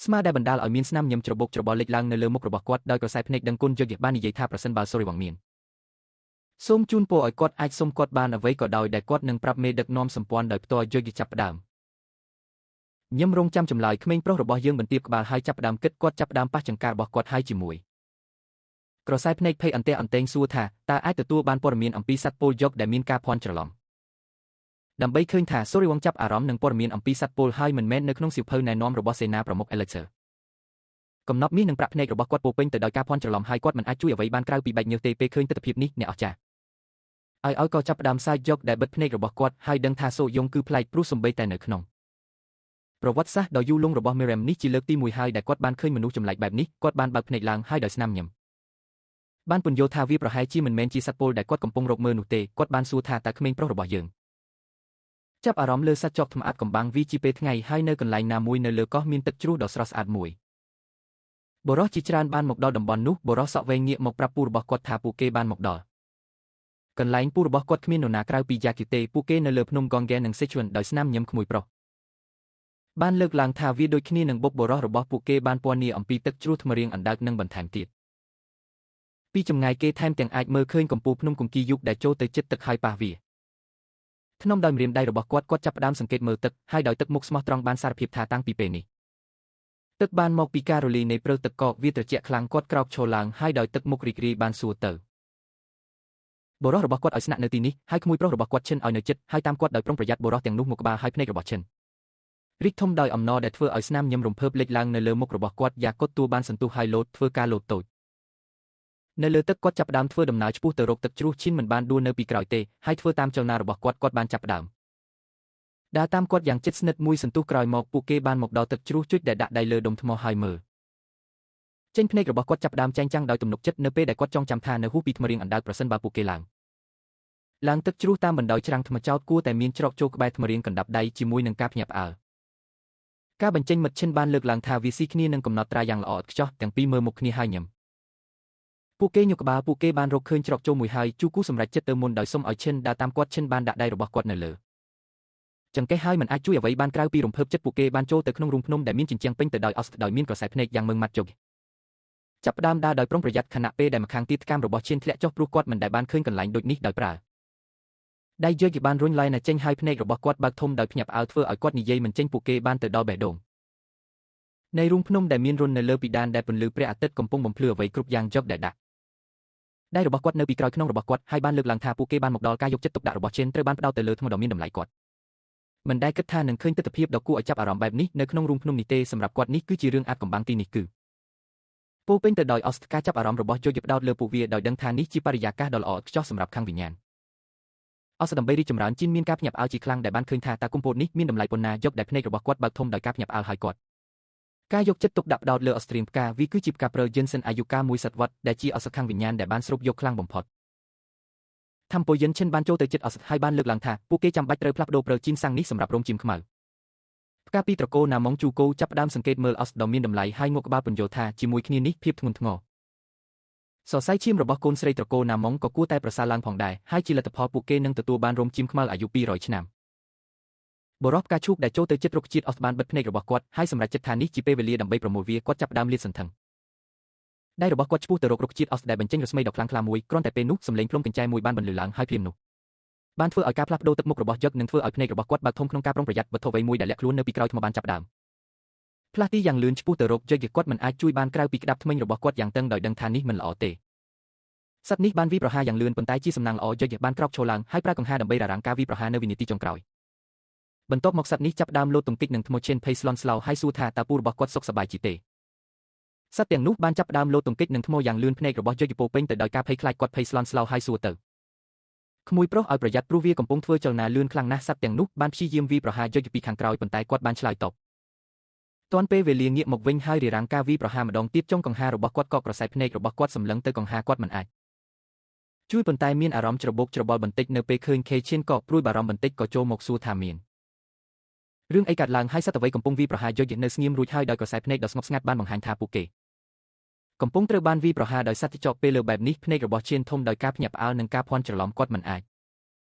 Speaker 1: ស្មាដែលបណ្ដាលឲ្យមានស្នាមញញឹមច្របូកច្របល់លេចឡើងនៅលើមុខរបស់គាត់ដោយក្រសែភ្នែកដឹងគុណយកបាននិយាយថាប្រសិនបើ Soryong មានសូមជូនពរឲ្យគាត់អាចសុំគាត់បានអ្វីក៏ដោយដែលគាត់នឹងប្រាប់មេដឹកនាំសម្ព័ន្ធដោយផ្ទាល់យកចាប់ផ្ដើមញឹមរងចាំចម្លើយក្មេងប្រុសរបស់យើងបន្ទាបក្បាលហើយចាប់ផ្ដើមគិតគាត់ចាប់ផ្ដើមប៉ះចង្ការបស់គាត់ហើយជាមួយក្រសែភ្នែកភ័យអន្ទះអន្ទែងសួរថាតើអាចទទួលបានព័ត៌មានអំពីសត្វពោលយកដែលមានការភ័ន្តច្រឡំដើម្បីឃើញថាសូរីវង្សចាប់អារម្មណ៍នឹងព័ត៌មានអំពីសត្វពោលហើយមិនមែននៅក្នុងសៀវភៅណែនាំរបស់សេនាប្រមុខ Elixir កំណប់មាសនិងប្រាក់ភ្នែករបស់គាត់ពោពេញទៅដោយការភ័ន្តច្រឡំហើយគាត់មិនអាចជួយអ្វីបានក្រៅពីបែកញើសទេពេលឃើញទិដ្ឋភាពនេះអ្នកអស្ចារ្យឲ្យក៏ចាប់ផ្ដើមសាយយកដែលបិទភ្នែករបស់គាត់ហើយដឹងថាសូយងគឺប្លែកព្រោះសំបីតែនៅក្នុងប្រវត្តិសាស្ត្រដ៏យូរលង់របស់ Miriam នេះជាលើកទី1ហើយដែលគាត់បានឃើញមនុស្សចម្លែកបែបនេះគាត់បានបើកភ្នែកឡើងហើយដោយស្នាមញញឹមបានពន្យល់ថាវាប្រហែលជាមិនមែនជាសត្វពោលដែលគាត់កំពុងរកមើលនោះទេគាត់បានសួរថាតើក្មេងប្រុសរបស់យើងចាប់អារម្មណ៍លើសត្វចកថ្មអាត់កំបាំងវាជាពេលថ្ងៃហើយនៅកន្លែងណាមួយនៅលើកោះមានទឹកជ្រោះដ៏ស្រស់ស្អាតមួយបរិសុទ្ធជាច្រើនបានមកដល់តំបន់នោះបរិសុទ្ធសក់វែងងាកមកប្រាប់ពូរបស់គាត់ថាពួកគេបានមកដល់កន្លែងពូរបស់គាត់គ្មាននរណាក្រៅពីយ៉ាគីទេពួកគេនៅលើភ្នំកងហ្គែនិងសេជុនដោយស្នាមញញឹមក្មួយប្រុសបានលើកឡើងថាវាដូចគ្នានឹងបុកបរិសុទ្ធរបស់ពួកគេបានពណ៌នាអំពីទឹកជ្រោះថ្មរៀងអណ្ដើកនិងបន្ថែមទៀតពីចម្ងាយគេថែមទាំងអាចមើលឃើញកំពូលភ្នំគង្គីយុគដែលចូលទៅជិតទឹកហើយប៉ះវាធ្នំដោយម្រាមដៃរបស់គាត់ចាប់ផ្ដើមសង្កេតមើលទឹកហើយដោយទឹកមុខស្មោះត្រង់បានសារភាពថាតាំងពីពេលនេះទឹកបានមកពីការរលាយនៃព្រៅទឹកកកវាត្រជាក់ខ្លាំងគាត់ក្រោកឈរឡើងហើយដោយទឹកមុខរីករាយបានសួរទៅបរិសុទ្ធរបស់គាត់ឲ្យស្នាក់នៅទីនេះហើយក្មួយប្រុសរបស់គាត់ឈិនឲ្យនៅជិតហើយតាមគាត់ដោយប្រុងប្រយ័ត្នបរិសុទ្ធទាំងនោះមកក្បាលហើយភ្នែករបស់ឈិនរីកធំដោយអំណរដែលធ្វើឲ្យស្នាមញញឹមរំភើបលេចឡើងនៅលើមុខរបស់គាត់យ៉ាកុតទួបានសន្ទុះហើយលោតធ្វើការលោតតូចនៅលើទឹកគាត់ចាប់ផ្ដើមធ្វើដំណើរឆ្ពោះទៅរកទឹកជ្រោះឈិនមិនបានដួលនៅពីក្រោយទេហើយធ្វើតាមចលនារបស់គាត់បានចាប់ផ្ដើមដើរតាមគាត់យ៉ាងជិតស្និទ្ធមួយសន្ទុះក្រោយមកពួកគេបានមកដល់ទឹកជ្រោះជុចដែលដាក់ដៃលើដុំថ្មហើយមើលចេញភ្នែករបស់គាត់ចាប់ផ្ដើមចែងចាំងដោយទំនុកចិត្តនៅពេលដែលគាត់ចងចាំថានៅហួសពីថ្មរៀងអណ្ដើកប្រសិនបើពួកគេឡើងទឹកជ្រោះតាមបណ្ដោយច្រាំងថ្មចោតគួរតែមានច្រកចូលក្បែរថ្មរៀងកណ្ដាប់ដៃជាមួយនឹងការភ្ញាក់ផ្អើល ការបញ្ចេញមតិឈិនបានលើកឡើងថាវាស៊ីគ្នានឹងកំណត់ត្រាយ៉ាងល្អឥតខ្ចោះទាំងពីរមើលមុខគ្នាហើយញឹមពួកគេញកក្បាលពួកគេបានរកឃើញច្រកចូលមួយហើយជូគូសម្រេចចិត្តទៅមុនដោយសុំឲ្យឈិនដើរតាមគាត់ឈិនបានដាក់ដៃរបស់គាត់នៅលើចង្កេះហើយមិនអាចជួយអ្វីបានក្រៅពីរំភើបចិត្តពួកគេបានចូលទៅក្នុងរូងភ្នំដែលមានជញ្ជាំងពេញទៅដោយអស្តដោយមានក្រសែភ្នែកយ៉ាងម៉ឺងម៉ាត់ជុកចាប់ផ្ដើមដើរដោយប្រុងប្រយ័ត្នខណៈពេលដែលម្ខាងទៀតថ្កាមរបស់ឈិនធ្លាក់ចុះព្រោះគាត់មិនដែលបានឃើញកន្លែងដូចនេះដោយប្រើដៃយកបានរុញឡាយណាចេញហើយភ្នែករបស់គាត់បើកធំដោយភ្ញាក់ផ្អើលធ្វើឲ្យគាត់និយាយមិនចេញពួកគេបានទៅដល់បេះដូងនៃរូងភ្នំដែលមានរុននៅលើពីដានដែលពន្លឺព្រះអាទិត្យកំពុងបំភ្លឺអ្វីគ្រប់យ៉ាងយកដែលដាក់ដៃរបស់គាត់នៅពីក្រោយក្នុងរបស់គាត់ហើយបានលើកឡើងថាពួកគេបានមកដល់ការយកចិត្តទុកដាក់របស់ឈិនត្រូវបានផ្ដោតទៅលើថ្មដ៏មានតម្លៃគាត់មិនដែលគិតថានឹងឃើញទស្សនវិជ្ជាដ៏គួរឲ្យចាប់អារម្មណ៍បែបនេះនៅក្នុងរូងភ្នំនេះទេសម្រាប់គាត់នេះគឺជារឿងអាថ៌កំបាំងទីនេះគឺពោពេញទៅដោយអស្តការចាប់អារម្មណ៍របស់យកផ្ដោតលើពួកវាដោយដឹងថានេះជាបរិយាកាសដ៏ល្អឥតខ្ចោះសម្រាប់ខាងវិញ្ញាណអស្តដើម្បីរីកចម្រើនជីនមានការភ្ញាក់ផ្អើលជាខ្លាំងដែលបានឃើញថាតើគុំពោតនេះមានតម្លៃប៉ុណ្ណាយកដែលភ្នែករបស់គាត់បើកធំដោយការភ្ញាក់ផ្អើលហើយគាត់ការយកចិត្តទុកដាក់ផ្ដោតលើអស្ត្រៀមផ្កាវាគឺជាផ្កាព្រើយិនសិនអាយុកាលមួយសតវត្សដែលជាអស្តខាងវិញ្ញាណដែលបានស្រូបយកខ្លាំងបំផុតធម្មពយិនឈិនបានចូលទៅចិត្តអស្តហើយបានលើកឡើងថាពួកគេចាំបាច់ត្រូវផ្លាស់ប្ដូរព្រើជីនសាំងនេះសម្រាប់រោមជីមខ្មៅផ្កាពីត្រកូលណាម៉ុងជូកូចាប់ផ្ដើមសង្កេតមើលអស្តដ៏មានតម្លៃហើយងក់ក្បាលពន្យល់ថាជាមួយគ្នានេះភាពធ្ងន់ធ្ងរសរសៃឈាមរបស់កូនស្រីត្រកូលណាម៉ុងក៏គួរតែប្រសើរឡើងផងដែរហើយជាលទ្ធផលពួកគេនឹងទទួលបានរោមជីមខ្មៅអាយុ200ឆ្នាំបរោះផ្កាឈូកដែលចូលទៅចិត្តរុក្ខជាតិអស្តបានបិទភ្នែករបស់គាត់ហើយសម្រេចចិត្តថានេះជាពេលវេលាដើម្បីប្រមូលវាគាត់ចាប់ផ្ដើមលាតសន្ធឹងដៃរបស់គាត់ឆ្ពោះទៅរករុក្ខជាតិអស្តដែលបញ្ចេញរស្មីដ៏ខ្លាំងក្លាមួយគ្រាន់តែពេលនោះសម្លេងផ្លុំកញ្ចែមួយបានបន្លឺឡើងហើយភ្លាមនោះបានធ្វើឲ្យការផ្លាស់ប្ដូរទឹកមុខរបស់យកនឹងធ្វើឲ្យភ្នែករបស់គាត់បើកធំក្នុងការប្រុងប្រយ័ត្នវត្ថុអ្វីមួយដែលលាក់ខ្លួននៅពីក្រោយថ្មបានចាប់ដើមផ្លាស់ទីយ៉ាងលឿនឆ្ពោះទៅរកយកគាត់មិនអាចជួយបានក្រៅពីក្តាប់ធ្មេញរបស់គាត់យ៉ាងតឹងដោយដឹងថានេះមិនល្អទេសត្វនេះបានវាយប្រហារយ៉ាងលឿនប៉ុន្តែជាសំណាងល្អយកបានក្រោកឈរឡើងហើយប្រើកង្ហារដើម្បីរ៉ារ៉ាំងការវាយប្រហារនៅវិនាទីចុងក្រោយបន្ទាប់មកសត្វនេះចាប់ដើមលោតទង្គិចនឹងថ្មឈិនភ័យស្លន់ស្លោហើយសួរថាតើពូរបស់គាត់សុខសប្បាយជាទេសត្វទាំងនោះបានចាប់ដើមលោតទង្គិចនឹងថ្មយ៉ាងលឿនភ្នែករបស់យកពោពេញទៅដោយការភ័យខ្លាចគាត់ភ័យស្លន់ស្លោហើយសួរទៅក្មួយប្រុសឲ្យប្រយ័ត្នព្រោះវាកំពុងធ្វើចលនាលឿនខ្លាំងណាស់សត្វទាំងនោះបានព្យាយាមវាយប្រហារយកពីខាងក្រោយប៉ុន្តែគាត់បានឆ្លើយតបទាន់ពេលវេលាងាកមកវិញហើយរារាំងការវាយប្រហារម្ដងទៀតចុងកង្ហាររបស់គាត់ក៏ក្រសែភ្នែករបស់គាត់សម្លឹងទៅកង្ហារគាត់មិនអាចជួយប៉ុន្តែមានអារម្មណ៍ច្របូកច្របល់បន្តិចនៅពេលឃើញខេឈៀនក៏ព្រួយបារម្ភបន្តិចក៏ចូលមកសួរថាមានរឿងអីកើតឡើងហើយសត្វអ្វីកំពុងវាយប្រហារយកនៅស្ងៀមរួចហើយដោយក្រសែភ្នែកដ៏ស្ងប់ស្ងាត់បានបង្ហាញថាពួកគេកំពុងត្រូវបានវាយប្រហារដោយសត្វចោកពេលលើបែបនេះភ្នែករបស់ឈៀនធំដោយការភ្ញាក់ផ្អើលនិងការភ័ន្តច្រឡំគាត់មិនអា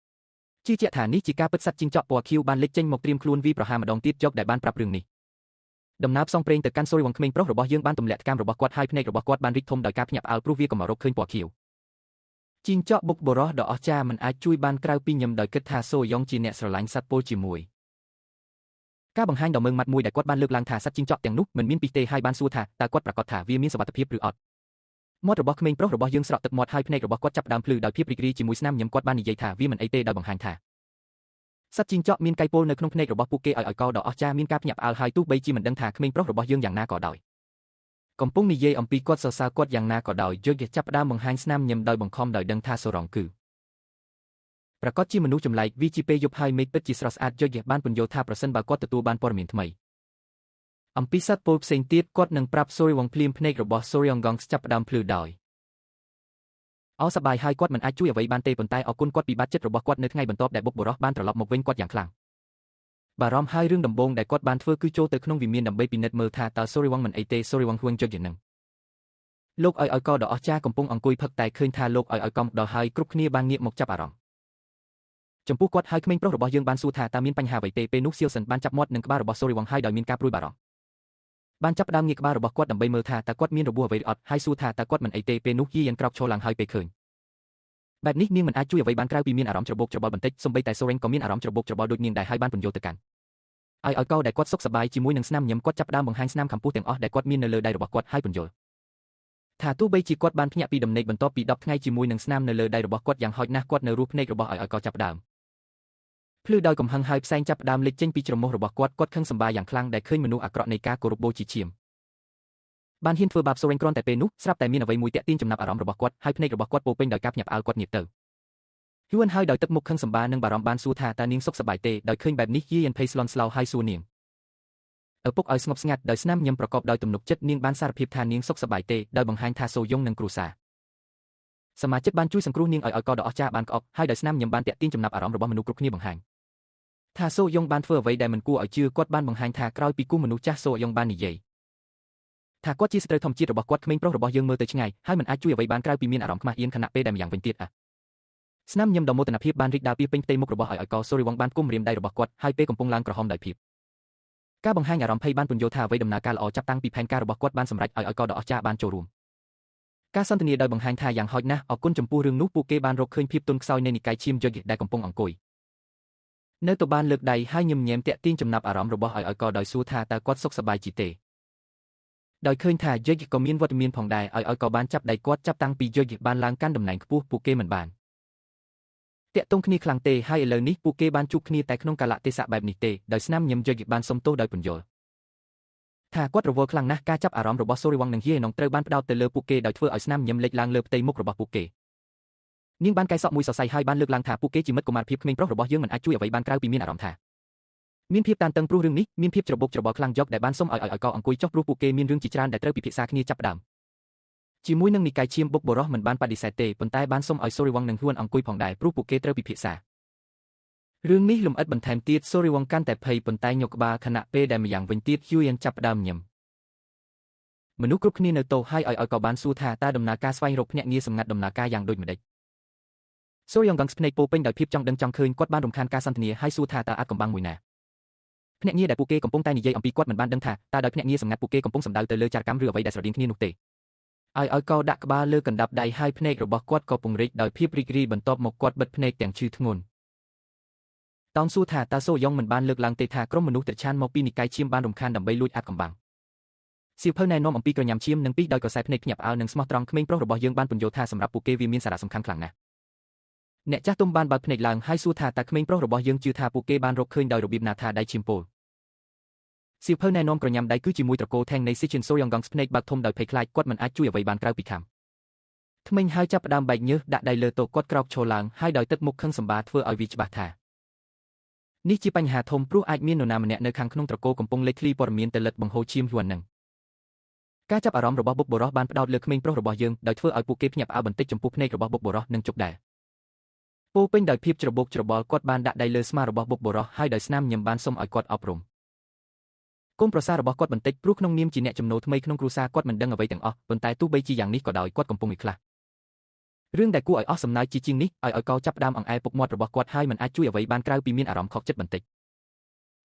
Speaker 1: ចជឿជាក់ថានេះជាការពិតសត្វជីងចក់ពណ៌ខៀវបានលេចចេញមកត្រៀមខ្លួនវាយប្រហារម្ដងទៀតយកដែលបានប្រាប់រឿងនេះដំណើរផ្សងព្រេងទៅកាន់សូរីវងក្មេងប្រុសរបស់យើងបានទម្លាក់កាមរបស់គាត់ហើយភ្នែករបស់គាត់បានរីកធំដោយការភ្ញាក់ផ្អើលព្រោះវាកំមករកឃើញពណ៌ខៀវជីងចក់បុកបរោះដ៏អស្ចារ្យមិនអាចជួយបានក្រៅពីញឹមដោយគិតថាសូយ៉ុងជាអ្នកស្រឡាញ់សត្វពលជាមួយការបង្ហាញដ៏ម៉ឺងម៉ាត់មួយដែលគាត់បានលើកឡើងថាសត្វជីងចក់ទាំងនោះមិនមានពីទេហើយបានសួរថាតើគាត់ប្រកាសថាវាមានសុវត្ថិភាពឬអត់មាត់របស់ក្មេងប្រុសរបស់យើងស្រក់ទឹកមាត់ហើយភ្នែករបស់គាត់ចាប់ដើមភ្លឺដោយភាពរីករាយជាមួយស្នាមញឹមគាត់បាននិយាយថាវាមិនអីទេដោយបង្ហាញថាសត្វជីងចក់មានកៃពលនៅក្នុងភ្នែករបស់ពួកគេឲ្យកោដ៏អស្ចារ្យមានការភ្ញាក់ផ្អើលហើយទោះបីជាមិនដឹងថាក្មេងប្រុសរបស់យើងយ៉ាងណាក៏ដោយកំពុងនិយាយអំពីគាត់សរសើរគាត់យ៉ាងណាក៏ដោយយកចាប់ដើមបង្ហាញស្នាមញឹមដោយបង្ខំដោយដឹងថាសូរ៉ងគឺប្រកាសជាមនុស្សចម្លែកវាជាពេលយប់ហើយមេឃពិតជាស្រស់ស្អាតយកបានពន្យល់ថាប្រសិនបើគាត់ទទួលបានព័ត៌មានថ្មីអំពីសត្វពលផ្សេងទៀតគាត់នឹងប្រាប់សូរីវងភ្លាមភ្នែករបស់សូរីយ៉ងហ្គងចាប់ដើមភ្លឺដោយសប្បាយហើយគាត់មិនអាចជួយអ្វីបានទេប៉ុន្តែអរគុណគាត់ពីបាត់ចិត្តរបស់គាត់នៅថ្ងៃបន្ទាប់ដែលបុកបរោះបានត្រឡប់មកវិញគាត់យ៉ាងខ្លាំងបារម្ភហើយរឿងដំបូងដែលគាត់បានធ្វើគឺចូលទៅក្នុងវិមានដើម្បីពិនិត្យមើលថាតើសូរីវងមិនអីទេសូរីវងហួងចុចយ៉ាងហ្នឹងលោកឲ្យកដ៏អស្ចារ្យកំពុងអង្គុយផឹកតែឃើញថាលោកឲ្យកំដល់ហើយគ្រប់គ្នាបានងាកមកចាប់អារម្មណ៍ចំពោះគាត់ហើយក្មេងប្រុសរបស់យើងបានសួរថាតើមានបញ្ហាអ្វីទេពេលនោះសៀវសិនបានចាប់មាត់នឹងក្បាលរបស់សូរីវងហើយដោយមានការព្រួយបារម្ភបានចាប់ដើមងាកក្បាលរបស់គាត់ដើម្បីមើលថាតើគាត់មានរបួសអ្វីឬអត់ហើយសួរថាតើគាត់មិនអីទេពេលនោះយីយ៉ានក្រោកឈរឡើងហើយពេលឃើញបែបនេះនាងមិនអាចជួយអ្វីបានក្រៅពីមានអារម្មណ៍ច្របូកច្របល់បន្តិចសូម្បីតែសូរ៉េងក៏មានអារម្មណ៍ច្របូកច្របល់ដូចនាងដែរហើយបានពន្យល់ទៅកាន់ឲ្យកោដែលគាត់សុខសប្បាយជាមួយនឹងស្នាមញឹមគាត់ចាប់ដើមបង្ហាញស្នាមខំពុះទាំងអស់ដែលគាត់មាននៅលើដៃរបស់គាត់ហើយពន្យល់ថាទោះបីជាគាត់បានភ្ញាក់ពីដំណេកបន្ទាប់ពី10ថ្ងៃជាមួយនឹងស្នាមនៅលើដៃរបស់គាត់យ៉ាងហោចណាស់គាត់នៅរស់ភ្នែករបស់ឲ្យកោចាប់ដើមភ្លឺដោយកំហឹងហើយផ្សែងចាប់ដើមលេចចេញពីច្រមុះរបស់គាត់ខឹងសម្បាយ៉ាងខ្លាំងដែលឃើញមនុស្សអាក្រក់នៃការគោរពបូជាឈាមបានហ៊ានធ្វើបាបសូរ៉េងគ្រាន់តែពេលនោះស្រាប់តែមានអ្វីមួយទាក់ទាញចំណាប់អារម្មណ៍របស់គាត់ហើយភ្នែករបស់គាត់ពោពេញដោយការភ្ញាក់ផ្អើលគាត់ងាកទៅយួនហើយដោយទឹកមុខខឹងសម្បានិងបារម្ភបានសួរថាតើនាងសុខសប្បាយទេដោយឃើញបែបនេះយីយ៉ានភ័យស្លន់ស្លោហើយសួរនាងឪពុកឲ្យស្ងប់ស្ងាត់ដោយស្នាមញឹមប្រកបដោយទំនុកចិត្តនាងបានសារភាពថានាងសុខសប្បាយទេដោយបង្ហាញថាសូយ៉ុងនិងគ្រូសាសមាជិកបានជួយសង្គ្រោះនាងឲ្យកដ៏អស្ចារ្យបានក្អប់ហើយដោយស្នាមញឹមបានទាក់ទាញចំណាប់អារម្មណ៍របស់មនុស្សគ្រប់គ្នាបង្ហាញ ថាសូយ៉ុងបានធ្វើអ្វីដែលមិនគួរឲ្យជឿគាត់បានបង្ហាញថាក្រោយពីគូមនុស្សចាស់សូយ៉ុងបាននិយាយថាគាត់ជាស្ត្រីធម្មជាតិរបស់គាត់ក្មេងប្រុសរបស់យើងមើលទៅឆ្ងាយហើយមិនអាចជួយអ្វីបានក្រៅពីមានអារម្មណ៍ខ្មាស់អៀនខណៈពេលដែលម្យ៉ាងវិញទៀតស្នាមញឹមដ៏មោទនភាពបានរីកដាលពីពេញផ្ទៃមុខរបស់ឲ្យកសូរីវងបានគុំរៀមដៃរបស់គាត់ហើយពេលកំពុងឡើងក្រហមដោយភាពការបង្ហាញអារម្មណ៍ភ័យបានពន្យល់ថាអ្វីដំណើរការល្អចាប់តាំងពីផែនការរបស់គាត់បានសម្រេចឲ្យកដ៏អស្ចារ្យបានចូលរួមការសន្ទនាដោយបង្ហាញថាយ៉ាងហោចណាស់អរគុណចំពោះរឿងនោះពួកគេបានរកឃើញភាពទន់ខ្សោយនៃនិកាយឈាមយយដែលកំពុងអង្គុយនៅទៅបានលើកដៃហើយញឹមញែមតាក់ទាញចំណាប់អារម្មណ៍របស់ឲ្យកដោយសួរថាតើគាត់សុខសប្បាយជីទេដោយឃើញថាយយក៏មានវត្តមានផងដែរឲ្យកបានចាប់ដៃគាត់ចាប់តាំងពីយយបានឡើងកាន់តំណែងខ្ពស់ពួកគេមិនបានតាក់ទងគ្នាខ្លាំងទេហើយឥឡូវនេះពួកគេបានជួបគ្នាតែក្នុងកាលៈទេសៈបែបនេះទេដោយស្នាមញឹមយយបានសុំទោសដោយពន្យល់ថាគាត់រវល់ខ្លាំងណាស់ការចាប់អារម្មណ៍របស់សូរីវងនិងហៀនងត្រូវបានផ្ដោតទៅលើពួកគេដោយធ្វើឲ្យស្នាមញឹមលេចឡើងលើផ្ទៃមុខរបស់ពួកគេនាងបានកែសក់មួយសរសៃហើយបានលើកឡើងថាពួកគេជាមិត្តកុមារភាពក្មេងប្រុសរបស់យើងមិនអាចជួយអ្វីបានក្រៅពីមានអារម្មណ៍ថាមានភាពតានតឹងព្រោះរឿងនេះមានភាពច្របូកច្របល់ខ្លាំងយកដែលបានសុំឲ្យកអង្គុយចុះព្រោះពួកគេមានរឿងជាច្រើនដែលត្រូវពិភាក្សាគ្នាចាប់ផ្ដើមជាមួយនឹងនិកាយឈាមបុកបរោះមិនបានបដិសេធទេប៉ុន្តែបានសុំឲ្យសូរីវងនិងហ៊ួនអង្គុយផងដែរព្រោះពួកគេត្រូវពិភាក្សារឿងនេះលំអិតបន្ថែមទៀតសូរីវងកាន់តែភ័យប៉ុន្តែញកក្បាលខណៈពេលដែលម្យ៉ាងវិញទៀតហ៊ូយនចាប់ផ្ដើមញឹមមនុស្សគ្រប់គ្នានៅតោហើយឲ្យក៏បានសួរថាតើដំណើរការស្វែងរកភ្នាក់ងារសម្ងាត់ដំណើរការយ៉ាងដូចម្តេចសូរីវងកងស្ភ្នែកពោពេញដោយភាពចង់ដឹងចង់ឃើញគាត់បានរំខានការសន្ទនាហើយសួរថាតើអាចកំបាំងមួយណាភ្នាក់ងារដែលពួកគេកំពុងតែនិយាយអំពីគាត់មិនបានដឹងថាតើដោយភ្នាក់ងារសម្ងាត់ពួកគេកំពុងសម្ដៅទៅលើចារកម្មឬអ្វីដែលស្រដៀងគ្នានោះទេឲ្យកដាក់ក្បាលលើកណ្ដាប់ដៃហើយភ្នែករបស់គាត់ក៏ពង្រីកដោយភាពរីករាយបន្ទាប់មកគាត់បិទភ្នែកទាំងឈឺធ្ងន់តោងសួរថាតើសូយ៉ុងមិនបានលើកឡើងទេថាក្រុមមនុស្សត្រឆានមកពីនិកាយឈាមបានរំខានដើម្បីលួចអាត់កំបាំងសៀវភៅណែនាំអំពីក្រញាំឈាមនិងពីដោយក្រសែភ្នែកភ្ញាក់ផ្អើលនិងស្មោះត្រង់ក្មេងប្រុសរបស់យើងបានពន្យល់ថាសម្រាប់ពួកគេវាមានសារៈសំខាន់ខ្លាំងណាស់អ្នកចាស់ទុំបានបើកភ្នែកឡើងហើយសួរថាតើក្មេងប្រុសរបស់យើងជឿថាពួកគេបានរកឃើញដោយរបៀបណាថាដៃឈាមពោលសៀវភៅណែនាំក្រញាំដៃគឺជាមួយត្រកូលថេងនៃស៊ីជិនសូយ៉ុងកងភ្នែកបើកធំដោយភ័យខ្លាចគាត់មិនអាចជួយអ្វីបានក្រៅពីខំថ្មិញហើយចាប់ផ្ដើមបែកញើសដាក់ដៃលើតុគាត់ក្រោកឈរឡើងហើយដោយទឹកមុខខឹងសម្បាធ្វើឲ្យវាច្បាស់ថានេះជាបញ្ហាធំព្រោះអាចមាននរណាម្នាក់នៅខាងក្នុងត្រកូលកំពុងលេចធ្លីព័ត៌មានទៅលិតបង្ហូរឈាមយួននឹងការចាប់អារម្មណ៍របស់បុកបរោះបានផ្ដោតលើក្មេងប្រុសរបស់យើងដោយធ្វើឲ្យពួកគេភ្ញាក់ផ្អើលបន្តិចចំពោះភ្នែករបស់បុកបរោះនិងជប់ដែរពោពេញដោយភាពច្របូកច្របល់គាត់បានដាក់ដៃលើស្មារបស់បុកបរោះហើយដោយស្នាមញឹមបានសុំឲ្យគាត់អប់រំកូនប្រសាររបស់គាត់បន្តិចព្រោះក្នុងនាមជាអ្នកចំណូលថ្មីក្នុងគ្រួសារគាត់មិនដឹងអ្វីទាំងអស់ប៉ុន្តែទោះបីជាយ៉ាងនេះក៏ដោយគាត់កំពុងឯខ្លះរឿងដែលគួរឲ្យអស់សំណើចជាជាងនេះឲ្យកោចាប់ដើមអង្អែលពុកមាត់របស់គាត់ហើយមិនអាចជួយអ្វីបានក្រៅពីមានអារម្មណ៍ខកចិត្តបន្តិច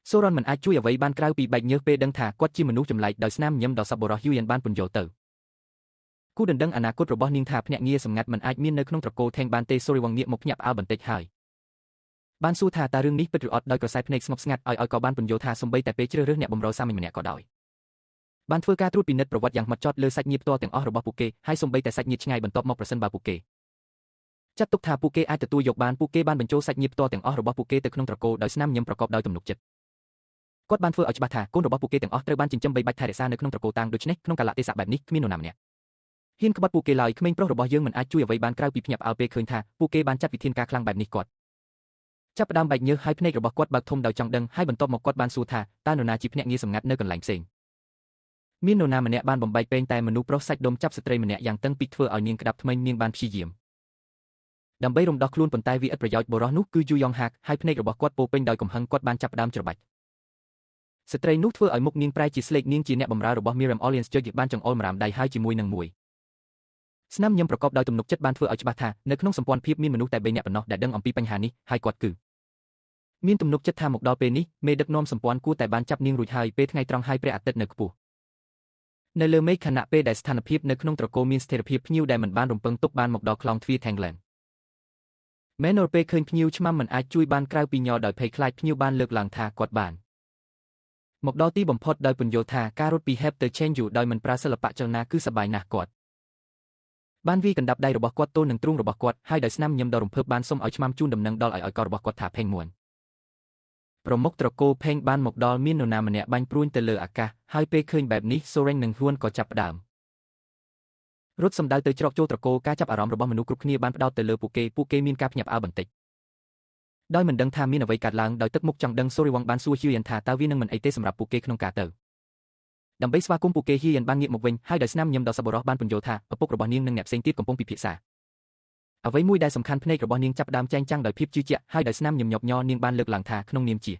Speaker 1: សូរ៉នមិនអាចជួយអ្វីបានក្រៅពីបែកញើសពេលដឹងថាគាត់ជាមនុស្សចម្លែកដោយស្នាមញឹមដ៏សប្បុរសយូយ៉ានបានពន្យល់ទៅគូដណ្ដឹងអនាគតរបស់នាងថាភ្នាក់ងារសម្ងាត់មិនអាចមាននៅក្នុងត្រកូលថេងបានទេសូរីវងងាកមកភ្ញាក់ផ្អើលបន្តិចហើយបានសួរថាតើរឿងនេះពិតឬអត់ដោយក្រសែភ្នែកស្ងប់ស្ងាត់ឲ្យកោបានពន្យល់ថាសំបីតែពេលជ្រើសរើសអ្នកបម្រើសាមញ្ញម្នាក់ក៏ដោយបានធ្វើការត្រួតពិនិត្យប្រវត្តិយ៉ាងហ្មត់ចត់លើសាច់ញាតិផ្ទាល់ទាំងអស់របស់ពួកគេហើយសំបីតែសាច់ញាតិឆ្ងាយបន្ទាប់មកប្រសិនបើពួកគេចាត់ទុកថាពួកគេអាចទទួលយកបានពួកគេបានបញ្ចូលសាច់ញាតិផ្ទាល់ទាំងអស់របស់ពួកគេទៅក្នុងត្រកូលដោយស្នាមញឹមប្រកបដោយទំនុកចិត្តគាត់បានធ្វើឲ្យច្បាស់ថាកូនរបស់ពួកគេទាំងអស់ត្រូវបានចិញ្ចឹមបីបាច់ថែរក្សានៅក្នុងត្រកូលតាំងដូច្នេះក្នុងកាលៈទេសៈបែបនេះគ្មាននរណាម្នាក់ហ៊ានក្បត់ពួកគេឡើយក្មេងប្រុសរបស់យើងមិនអាចជួយអ្វីបានក្រៅពីភ្ញាក់ផ្អើលពេលឃើញថាពួកគេបានចាត់វិធានការខ្លាំងបែបនេះគាត់ចាប់ផ្ដើមបែកញើសហើយភ្នែករបស់គាត់បើកធំដោយចង់ដឹងហើយបន្ទាប់មកគាត់បានសួរថាតើនរណាជាភ្នាក់ងារសម្ងាត់នៅកន្លែងផ្សេងមាននរណាម្នាក់បានបំបែកពេងតែមនុស្សប្រុសសាច់ដុំចាប់ស្ត្រីម្នាក់យ៉ាងតឹងពីធ្វើឲ្យនាងក្តាប់ថ្មីនាងបានព្យាយាមដើម្បីរំដោះខ្លួនប៉ុន្តែវាឥតប្រយោជន៍បរិះនោះគឺយូយ៉ងហាកហើយភ្នែករបស់គាត់ពោពេញដោយកំហឹងគាត់បានចាប់ផ្ដើមច្របាច់ស្ត្រីនោះធ្វើឲ្យមុខនាងប្រែជាស្លេកនាងជាអ្នកបម្រើរបស់ Miriam Orleans ជើបានចង្អុលមរាមដៃហើយជាមួយនឹងមួយស្នាមញឹមប្រកបដោយទំនុកចិត្តបានធ្វើឲ្យច្បាស់ថានៅក្នុងសម្ព័ន្ធភាពមានមនុស្សតែ3នាក់ប៉ុណ្ណោះដែលដឹងអំពីបញ្ហានេះហើយគាត់គឺមានទំនុកចិត្តថាមកដល់ពេលនេះមេដឹកនាំសម្ព័ន្ធគួរតែបានចាប់នាងរួចហើយពេលថ្ងៃត្រង់ហើយព្រះអាទិត្យនៅខ្ពស់នៅលើមេឃខណៈពេលដែលស្ថានភាពនៅក្នុងត្រកូលមានស្ថិរភាពភ្ញៀវដែលមិនបានរំពឹងទុកបានមកដល់ខ្លងទ្វារ Tangland មែននៅពេលឃើញភ្ញៀវឆ្មាំមិនអាចជួយបានក្រៅពីញ័រដោយភ័យខ្លាចភ្ញៀវបានលើកឡើងថាគាត់បានមកដល់ទីបំផុតដោយពន្យល់ថាការរត់ពី Heb ទៅ Chengdu ដោយមិនប្រើសិល្បៈចលនាគឺសប្បាយណាស់គាត់បានវាកណ្ដាប់ដៃរបស់គាត់ទល់នឹងទ្រូងរបស់គាត់ហើយដោយស្នាមញឹមដ៏រំភើបបានសុំឲ្យឆ្មាំជូនដំណឹងដល់ឲ្យកោរបស់គាត់ថាផេងមួនប្រមុខត្រកូលផេងបានមកដល់មាននរណាម្នាក់បាញ់ព្រួញទៅលើអាកាសហើយពេលឃើញបែបនេះសូរ៉េងនិងហ៊ួនក៏ចាប់ផ្ដើមរត់សម្ដៅទៅច្រកចូលត្រកូលការចាប់អារម្មណ៍របស់មនុស្សគ្រប់គ្នាបានផ្ដោតទៅលើពួកគេមានការភ្ញាក់ផ្អើលបន្តិចដោយមិនដឹងថាមានអ្វីកើតឡើងដោយទឹកមុខចង់ដឹងសូរីវងបានសួរហ៊ីយ៉ានថាតើវានឹងមិនអីទេសម្រាប់ពួកគេក្នុងការទៅដើម្បីស្វាគមន៍ពួកគេហ៊ីយ៉ានបានងាកមកវិញហើយដោយស្នាមញឹមដ៏សប្បុរសបានពន្យល់ថាឪពុករបស់នាងនិងអ្នកផ្សេងទៀតកំពុងពិភាក្សា អ្វីមួយដែលសំខាន់ភ្នែករបស់នាងចាប់ផ្ដើមចែងចាំងដោយភាពជឿជាក់ហើយដោយស្នាមញញប់ញ័រនាងបានលើកឡើងថាក្នុងនាមជា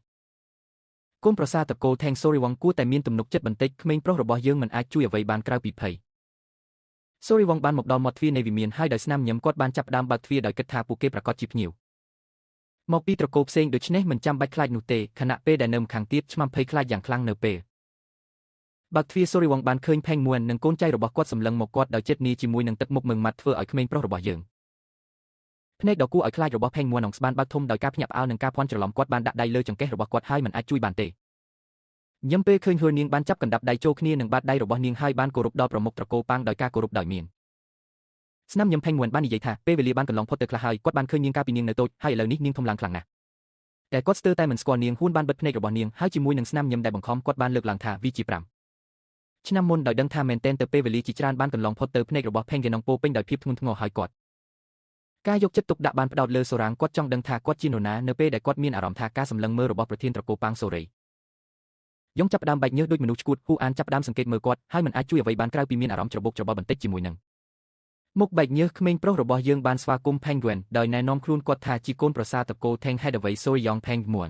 Speaker 1: កូនប្រសារតកូលថេងសូរីវងគួរតែមានទំនុកចិត្តបន្តិចក្មេងប្រុសរបស់យើងមិនអាចជួយអ្វីបានក្រៅពីភ័យសូរីវងបានមកដល់មាត់ទ្វារនៃវិមានហើយដោយស្នាមញញឹមគាត់បានចាប់ផ្ដើមបើកទ្វារដោយគិតថាពួកគេប្រកាសជាភ្ញៀវមកពីត្រកូលផ្សេងដូច្នេះមិនចាំបាច់ខ្លាចនោះទេខណៈពេលដែលនៅម្ខាងទៀតឆ្មាំភ័យខ្លាចយ៉ាងខ្លាំងនៅពេលបើកទ្វារសូរីវងបានឃើញផេងមួននិងកូនចៅរបស់គាត់សម្លឹងមកគាត់ដោយចិត្តនីជាមួយនឹងទឹកមុខមើងម៉ាត់ធ្វើឲ្យក្មេងប្រុសរបស់យើងភ្នែកដ៏គួរឲ្យខ្លាចរបស់ផេងមួនអងស្បានបើកធំដោយការភ្ញាក់ផ្អើលនិងការភ័ន្តច្រឡំគាត់បានដាក់ដៃលើចង្កេះរបស់គាត់ហើយមិនអាចជួយបានទេញឹមពេលឃើញហួរនាងបានចាប់កណ្ដាប់ដៃចូលគ្នានឹងបាតដៃរបស់នាងហើយបានគោរពដល់ប្រមុខត្រកូលប៉ាងដោយការគោរពដោយមានស្នាមញឹមផេងមួនបាននិយាយថាពេលវេលាបានកន្លងផុតទៅខ្លះហើយគាត់បានឃើញនាងកាលពីនាងនៅតូចហើយឥឡូវនេះនាងធំឡើងខ្លាំងណាស់តែគាត់ស្ទើរតែមិនស្គាល់នាងហួនបានបិទភ្នែករបស់នាងហើយជាមួយនឹងស្នាមញឹមដែលបង្ខំគាត់បានលើកឡើងថាវាជា5ឆ្នាំមុនដោយដឹងថាមែនទែនទៅពេលវេលាជាច្រើនបានកន្លងផុតទៅភ្នែករបស់ផេងកេណុងពោពេញដោយភាពធ្ងន់ធ្ងរហើយគាត់ការយកចិត្តទុកដាក់បានផ្ដោតលើសូរ៉ាងគាត់ចង់ដឹងថាគាត់ជានរណានៅពេលដែលគាត់មានអារម្មណ៍ថាការសម្លឹងមើលរបស់ប្រធានត្រកូលប៉ាងសូរីយងចាប់ផ្ដើមបែកញើសដូចមនុស្សឈួតហ៊ូអានចាប់ផ្ដើមសង្កេតមើលគាត់ហើយមិនអាចជួយអ្វីបានក្រៅពីមានអារម្មណ៍ច្របូកច្របល់បន្តិចជាមួយនឹងមុខបែកញើសក្មេងប្រុសរបស់យើងបានស្វាគមន៍ផេងហ្វេនដោយណែនាំខ្លួនគាត់ថាជាកូនប្រសារតកូលថេងហេតុអ្វីសូរីយ៉ងផេងមួន